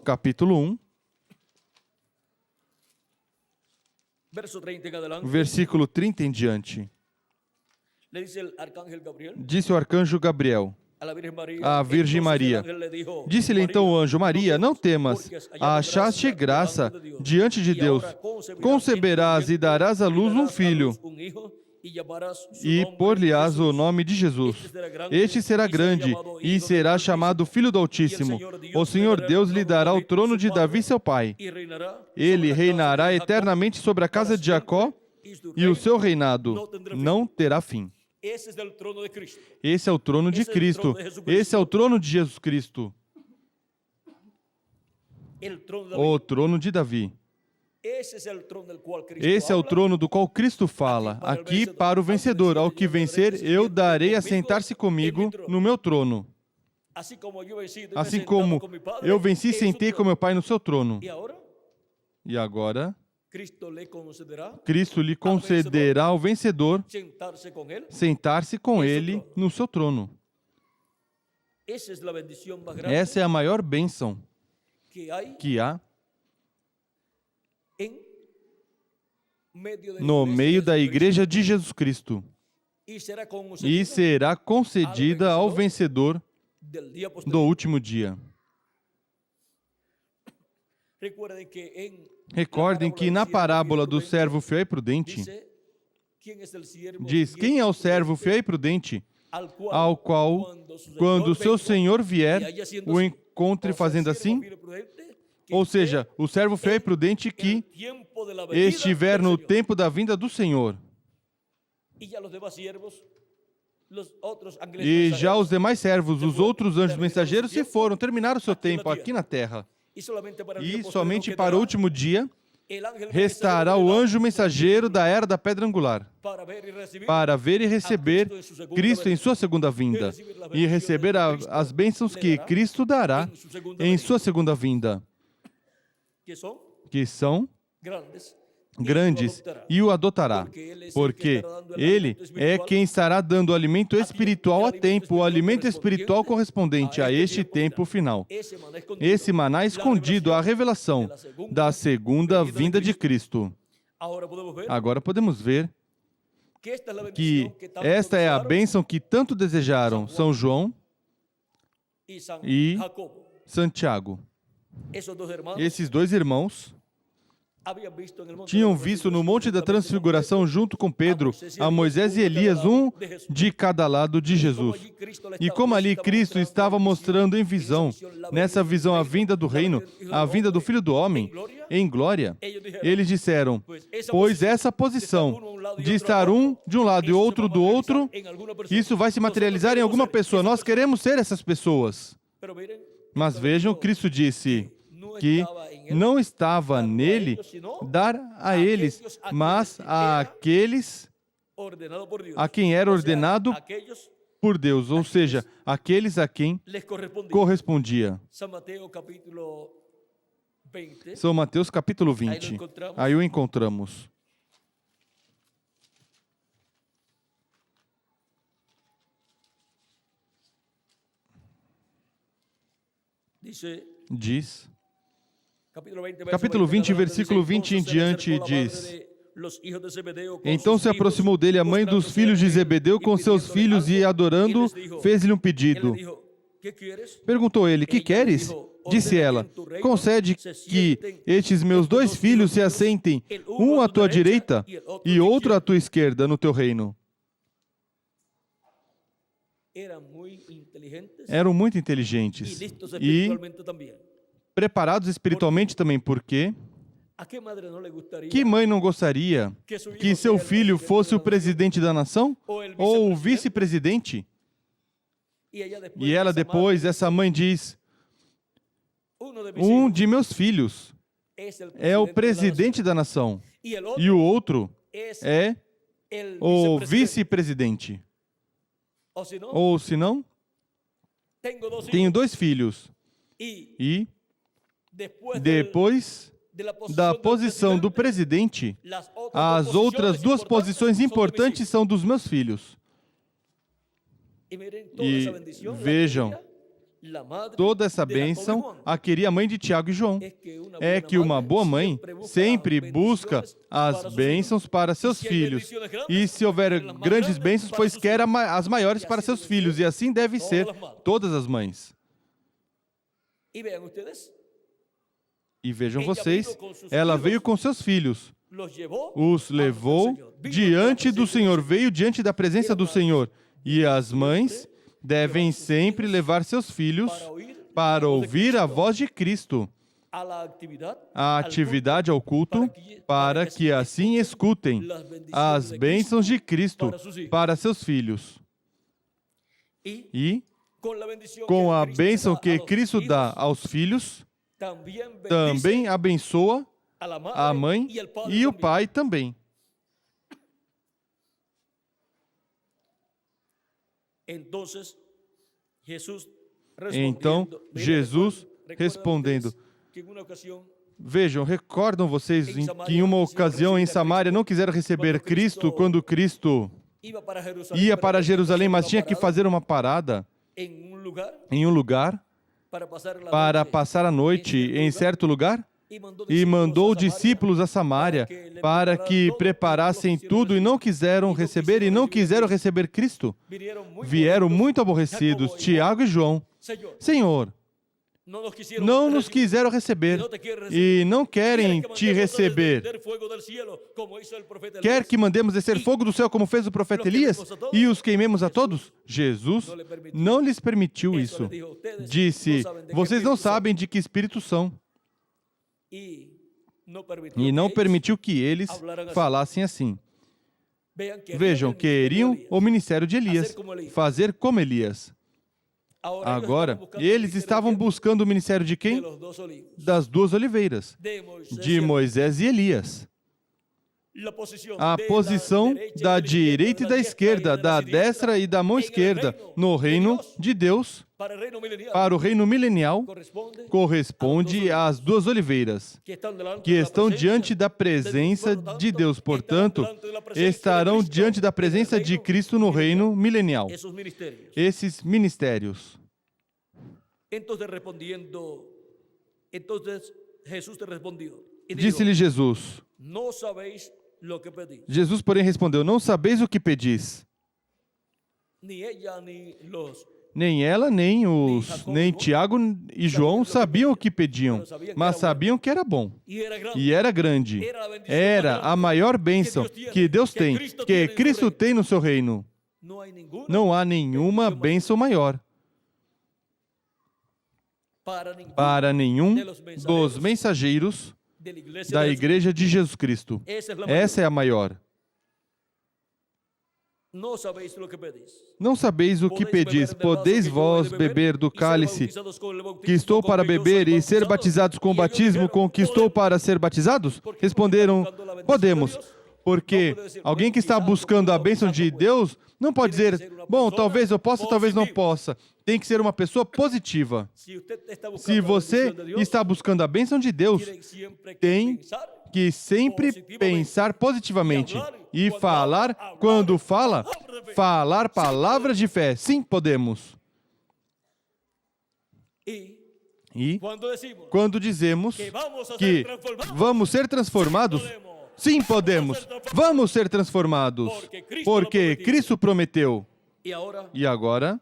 capítulo 1, versículo 30 em diante. Disse o arcanjo Gabriel à Virgem Maria. Disse-lhe então o anjo: Maria, não temas, achaste graça diante de Deus. Conceberás e darás à luz um filho, e por-lhe-ás o nome de Jesus. Este será grande e será chamado Filho do Altíssimo. O Senhor Deus lhe dará o trono de Davi, seu pai. Ele reinará eternamente sobre a casa de Jacó, e o seu reinado não terá fim. Esse é o trono de Cristo. Esse é o trono de Jesus Cristo. O trono de Davi. Esse é o trono do qual Cristo fala, aqui para o vencedor. Ao que vencer, eu darei a sentar-se comigo no meu trono. Assim como eu venci e sentei com meu Pai no seu trono. E agora, Cristo lhe concederá ao vencedor sentar-se com ele no seu trono. Essa é a maior bênção que há no meio da igreja de Jesus Cristo, e será concedida ao vencedor do último dia. Recordem que na parábola do servo fiel e prudente, diz: quem é o servo fiel e prudente, ao qual, quando seu senhor vier, o encontre fazendo assim? Ou seja, o servo fiel e prudente que estiver no tempo da vinda do Senhor. E já os demais servos, os outros anjos mensageiros, se foram, terminaram o seu tempo aqui na terra. E somente para o último dia restará o anjo mensageiro da era da pedra angular, para ver e receber Cristo em sua segunda vinda, e receber as bênçãos que Cristo dará em sua segunda vinda, que são grandes, e o adotará, porque ele é quem estará dando alimento espiritual a tempo, o alimento espiritual correspondente a este tempo final. Esse maná escondido, a revelação da segunda vinda de Cristo. Agora podemos ver que esta é a bênção que tanto desejaram São João e Santiago. Esses dois irmãos tinham visto no Monte da Transfiguração, junto com Pedro, a Moisés e Elias, um de cada lado de Jesus. E como ali Cristo estava mostrando em visão, nessa visão, a vinda do reino, a vinda do Filho do Homem, em glória, eles disseram: pois essa posição de estar um de um lado e outro do outro, isso vai se materializar em alguma pessoa. Nós queremos ser essas pessoas. Mas vejam, Cristo disse que não estava nele dar a eles, mas a aqueles a quem era ordenado por Deus, ou seja, aqueles a quem correspondia. São Mateus capítulo 20. Aí o encontramos. Diz, capítulo 20, versículo 20 em diante, diz: então se aproximou dele a mãe dos filhos de Zebedeu com seus filhos e, adorando, fez-lhe um pedido. Perguntou ele: que queres? Disse ela: concede que estes meus dois filhos se assentem, um à tua direita e outro à tua esquerda, no teu reino. Eram muito inteligentes e preparados espiritualmente também, porque que mãe não gostaria que seu filho fosse o presidente da nação ou o vice-presidente? E ela depois, essa mãe diz: um de meus filhos é o presidente da nação e o outro é o vice-presidente. Ou se não, tenho dois filhos e depois da posição do presidente, as outras duas posições importantes são dos meus filhos. E vejam, toda essa bênção a queria a mãe de Tiago e João. É que uma boa mãe sempre busca as bênçãos para seus filhos. E se houver grandes bênçãos, pois quer as maiores para seus filhos. E assim deve ser todas as mães. E vejam vocês, ela veio com seus filhos, os levou diante do Senhor, veio diante da presença do Senhor. E as mães devem sempre levar seus filhos para ouvir a voz de Cristo, a atividade ao culto, para que assim escutem as bênçãos de Cristo para seus filhos. E, com a bênção que Cristo dá aos filhos, também abençoa a mãe e o pai também. Então, Jesus respondendo, vejam, recordam vocês que em uma ocasião em Samaria não quiseram receber Cristo quando Cristo ia para Jerusalém, mas tinha que fazer uma parada em um lugar para passar a noite em certo lugar? E mandou discípulos a Samaria para que preparassem tudo e não quiseram receber Cristo. Vieram muito aborrecidos, Tiago e João. Senhor, não nos quiseram receber e não querem te receber. Quer que mandemos descer fogo do céu como fez o profeta Elias e os queimemos a todos? Jesus não lhes permitiu isso. Disse, vocês não sabem de que espírito são. E não permitiu que eles falassem assim. Vejam, queriam o ministério de Elias, fazer como Elias. Agora, eles estavam buscando o ministério de quem? Das duas oliveiras, de Moisés e Elias. A posição da direita e da esquerda, da destra e da mão esquerda, no reino de Deus, para o reino milenial, corresponde às duas oliveiras, que estão diante da presença de Deus. Portanto, estarão diante da presença de Cristo no reino milenial. Esses ministérios. Disse-lhe Jesus. Jesus, porém, respondeu, não sabeis o que pedis. Nem ela, nem Tiago e João sabiam o que pediam, mas sabiam que era bom e era grande. Era a maior bênção que Deus tem, que Cristo tem no seu reino. Não há nenhuma bênção maior para nenhum dos mensageiros da Igreja de Jesus Cristo. Essa é a maior. Não sabeis o que pedis. Podeis vós beber do cálice que estou para beber e ser batizados com o batismo com que estou para ser batizados? Responderam, podemos. Porque alguém que está buscando a bênção de Deus não pode dizer, bom, talvez eu possa, talvez não possa. Tem que ser uma pessoa positiva. Se você está buscando a bênção de Deus, tem que sempre pensar positivamente e falar, quando fala, falar palavras de fé. Sim, podemos. E quando dizemos que vamos ser transformados, sim, podemos. Vamos ser transformados, porque Cristo prometeu. E agora,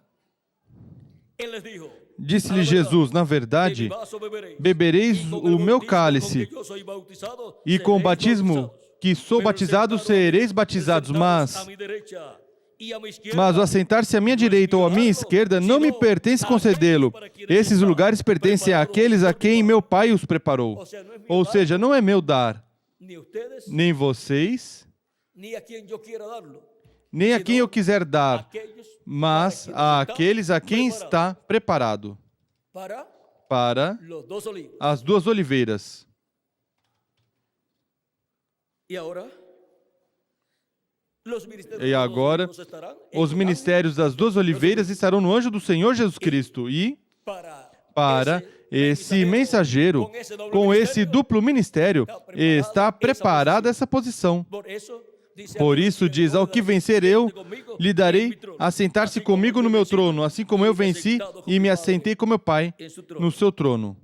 disse-lhe Jesus, na verdade, bebereis o meu cálice, e com o batismo que sou batizado, sereis batizados, mas o assentar-se à minha direita ou à minha esquerda não me pertence concedê-lo. Esses lugares pertencem àqueles a quem meu Pai os preparou. Ou seja, não é meu dar, nem vocês, nem a quem eu quiser dar, mas àqueles a quem está preparado para as duas oliveiras. E agora, os ministérios das duas oliveiras estarão no anjo do Senhor Jesus Cristo. E para esse mensageiro, com esse duplo ministério, está preparada essa posição. Por isso diz, ao que vencer eu, lhe darei assentar-se comigo no meu trono, assim como eu venci e me assentei com meu Pai no seu trono.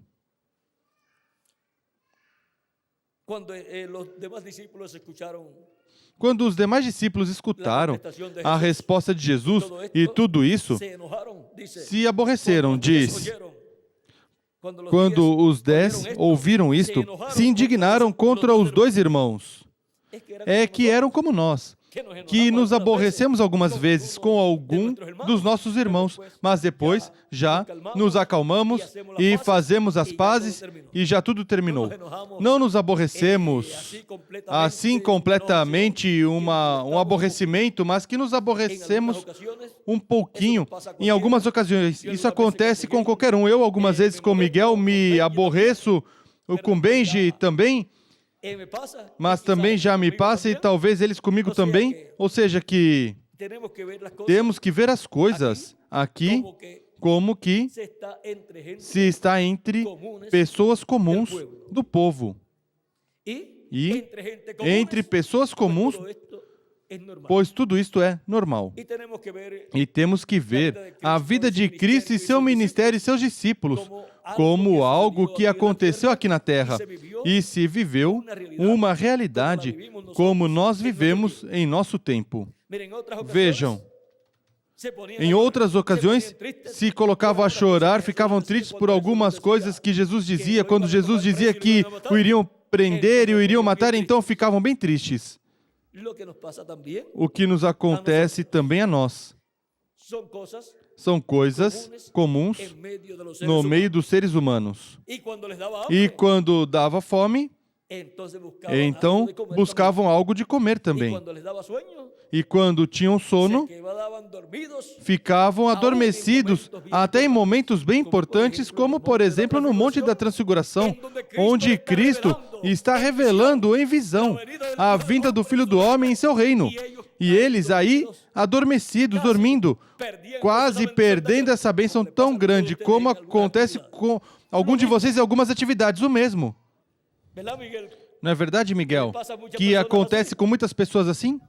Quando os demais discípulos escutaram a resposta de Jesus e tudo isso, se aborreceram, diz. Quando os 10 ouviram isto, se indignaram contra os dois irmãos. É que eram como nós, que nos aborrecemos algumas vezes com algum dos nossos irmãos, mas depois já nos acalmamos e fazemos as pazes e já tudo terminou. Não nos aborrecemos assim completamente um aborrecimento, mas que nos aborrecemos um pouquinho em algumas ocasiões. Isso acontece com qualquer um. Eu algumas vezes com Miguel me aborreço, com Benji também, mas também já me passa e talvez eles comigo também. Ou seja, que temos que ver as coisas aqui como que se está entre pessoas comuns do povo. E entre pessoas comuns, pois tudo isto é normal. E temos que ver a vida de Cristo e seu ministério e seus discípulos como algo que aconteceu aqui na Terra e se viveu uma realidade como nós vivemos em nosso tempo. Vejam, Em outras ocasiões, se colocavam a chorar, ficavam tristes por algumas coisas que Jesus dizia. Quando Jesus dizia que o iriam prender e o iriam matar, então ficavam bem tristes. O que nos acontece também a nós. São coisas comuns no meio dos seres humanos. E quando dava fome, então buscavam algo de comer também. E quando tinham sono, ficavam adormecidos, até em momentos bem importantes, como por exemplo no Monte da Transfiguração, onde Cristo está revelando em visão a vinda do Filho do Homem em seu reino. E eles aí, adormecidos, dormindo, quase perdendo essa bênção tão grande, como acontece com algum de vocês em algumas atividades, o mesmo. Não é verdade, Miguel? Que acontece com muitas pessoas assim?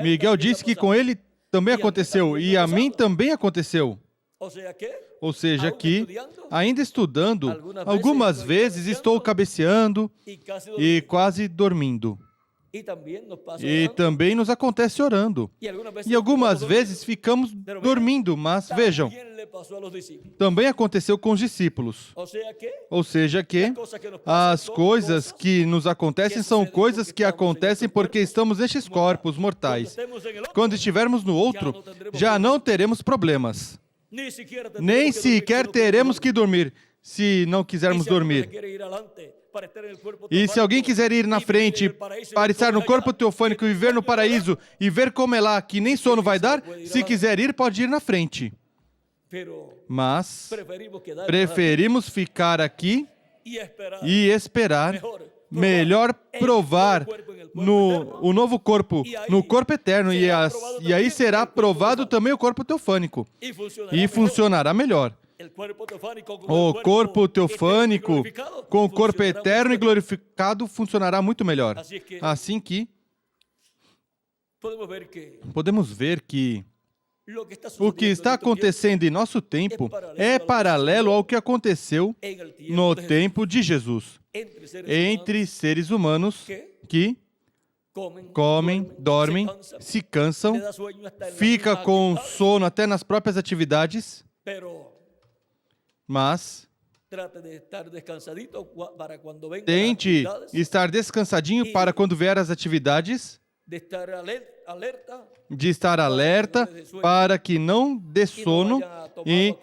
Miguel disse que com ele também aconteceu, e a mim também aconteceu. Ou seja, que, ainda estudando, algumas vezes estou cabeceando e quase dormindo. E também nos acontece orando. E algumas vezes ficamos dormindo, mas vejam, também aconteceu com os discípulos. Ou seja que as coisas que nos acontecem são coisas que acontecem porque estamos nestes corpos mortais. Quando estivermos no outro, já não teremos problemas. Nem sequer teremos que dormir, se não quisermos dormir. E se alguém quiser ir na frente para estar no corpo teofânico e viver no paraíso e ver como é lá, que nem sono vai dar, se quiser ir, pode ir na frente. Mas preferimos ficar aqui e esperar, melhor provar o novo corpo, no corpo eterno, e aí será provado também o corpo teofânico. E funcionará melhor. O corpo teofânico, com o corpo eterno e glorificado, funcionará muito melhor. Assim que podemos ver que o que está acontecendo em nosso tempo é paralelo ao que aconteceu no tempo de Jesus, entre seres humanos que comem, dormem, se cansam, fica com sono até nas próprias atividades, mas tente estar descansadinho para quando vier as atividades, de estar alerta para que não dê sono e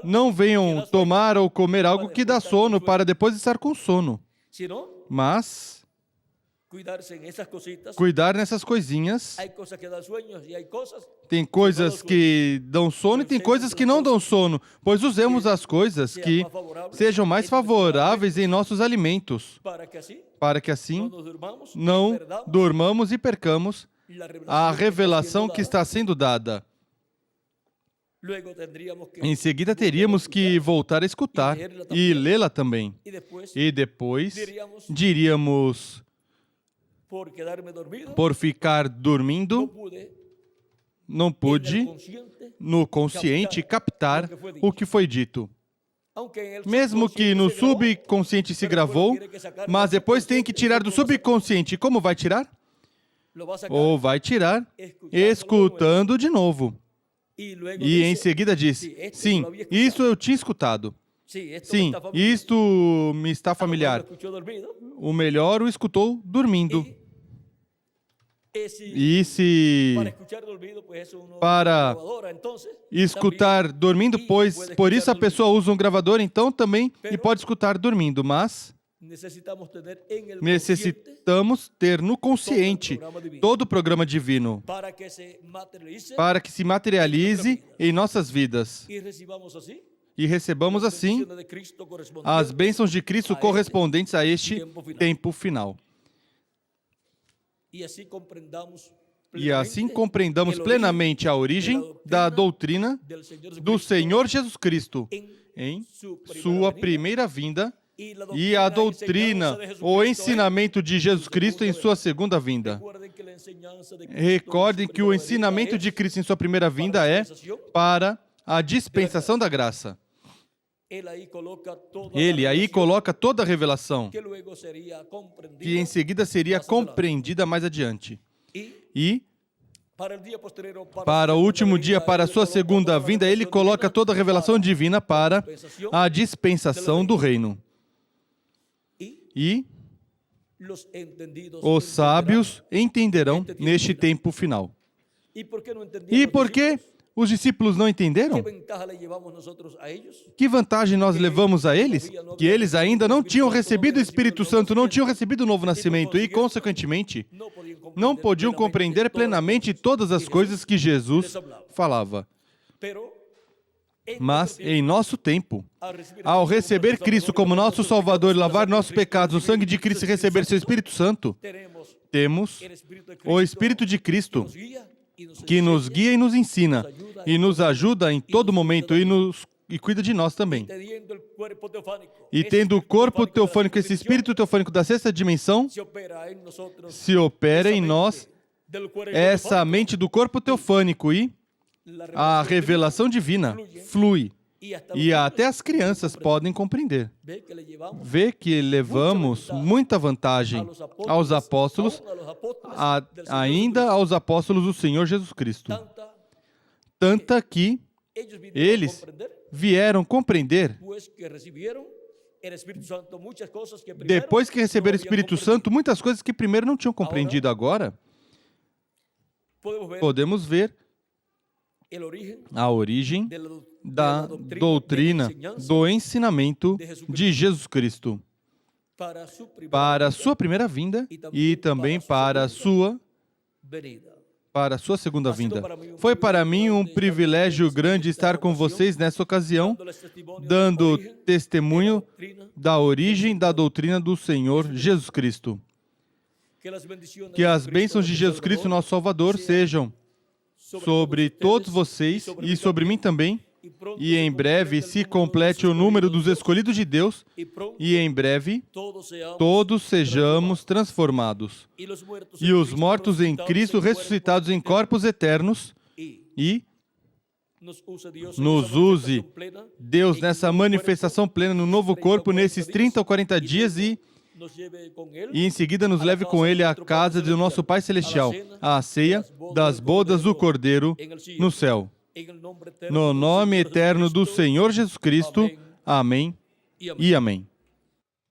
não venham tomar ou comer algo que dá sono para depois estar com sono. Mas cuidar nessas coisinhas. Tem coisas que dão sono e tem coisas que não dão sono, pois usemos as coisas que sejam mais favoráveis em nossos alimentos, para que assim não durmamos e percamos a revelação que está sendo dada. Em seguida, teríamos que voltar a escutar e lê-la também. E depois diríamos: por ficar dormindo, não pude, no consciente, captar o que foi dito. Mesmo que no subconsciente se gravou, mas depois tem que tirar do subconsciente. Como vai tirar? Ou vai tirar escutando de novo. E em seguida disse: sim, isso eu tinha escutado. Sim, isto me está familiar. O melhor o escutou dormindo. E se para escutar dormindo, pois por isso a pessoa usa um gravador, então também, e pode escutar dormindo, mas necessitamos ter no consciente todo o programa divino para que se materialize em nossas vidas e recebamos assim as bênçãos de Cristo correspondentes a este tempo final. E assim compreendamos plenamente a origem da doutrina do Senhor Jesus Cristo em sua primeira vinda e a doutrina, o ensinamento de Jesus Cristo em sua segunda vinda. Recordem que o ensinamento de Cristo em sua primeira vinda é para a dispensação da graça. Ele aí coloca toda a revelação, que em seguida seria compreendida mais adiante. E Para o último dia, para a sua segunda vinda, ele coloca toda a revelação divina para a dispensação do reino. E os sábios entenderão neste tempo final. E por que os discípulos não entenderam? Que vantagem nós levamos a eles? Que eles ainda não tinham recebido o Espírito Santo, não tinham recebido o novo nascimento e, consequentemente, não podiam compreender plenamente todas as coisas que Jesus falava. Mas, em nosso tempo, ao receber Cristo como nosso Salvador e lavar nossos pecados no sangue de Cristo e receber seu Espírito Santo, temos o Espírito de Cristo que nos guia e nos ensina e nos ajuda em todo momento e cuida de nós também. E tendo o corpo teofânico, esse Espírito teofânico da sexta dimensão, se opera em nós essa mente do corpo teofânico e a revelação divina flui. E até as crianças podem compreender. Vê que levamos muita vantagem aos apóstolos, ainda aos apóstolos do Senhor Jesus Cristo. Tanta que eles vieram compreender, depois que receberam o Espírito Santo, muitas coisas que primeiro não tinham compreendido. Agora, podemos ver a origem da doutrina, do ensinamento de Jesus Cristo para a sua primeira vinda e também para a sua segunda vinda. Foi para mim um privilégio grande estar com vocês nessa ocasião, dando testemunho da origem da doutrina do Senhor Jesus Cristo. Que as bênçãos de Jesus Cristo, nosso Salvador, sejam sobre todos vocês e sobre mim também, e em breve se complete o número dos escolhidos de Deus, e em breve todos sejamos transformados, e os mortos em Cristo ressuscitados em corpos eternos, e nos use Deus nessa manifestação plena no novo corpo, nesses 30 ou 40 dias, e em seguida nos leve com Ele à casa do nosso Pai Celestial, à ceia das bodas do Cordeiro no céu. No nome eterno do Senhor Jesus Cristo. Amém e amém.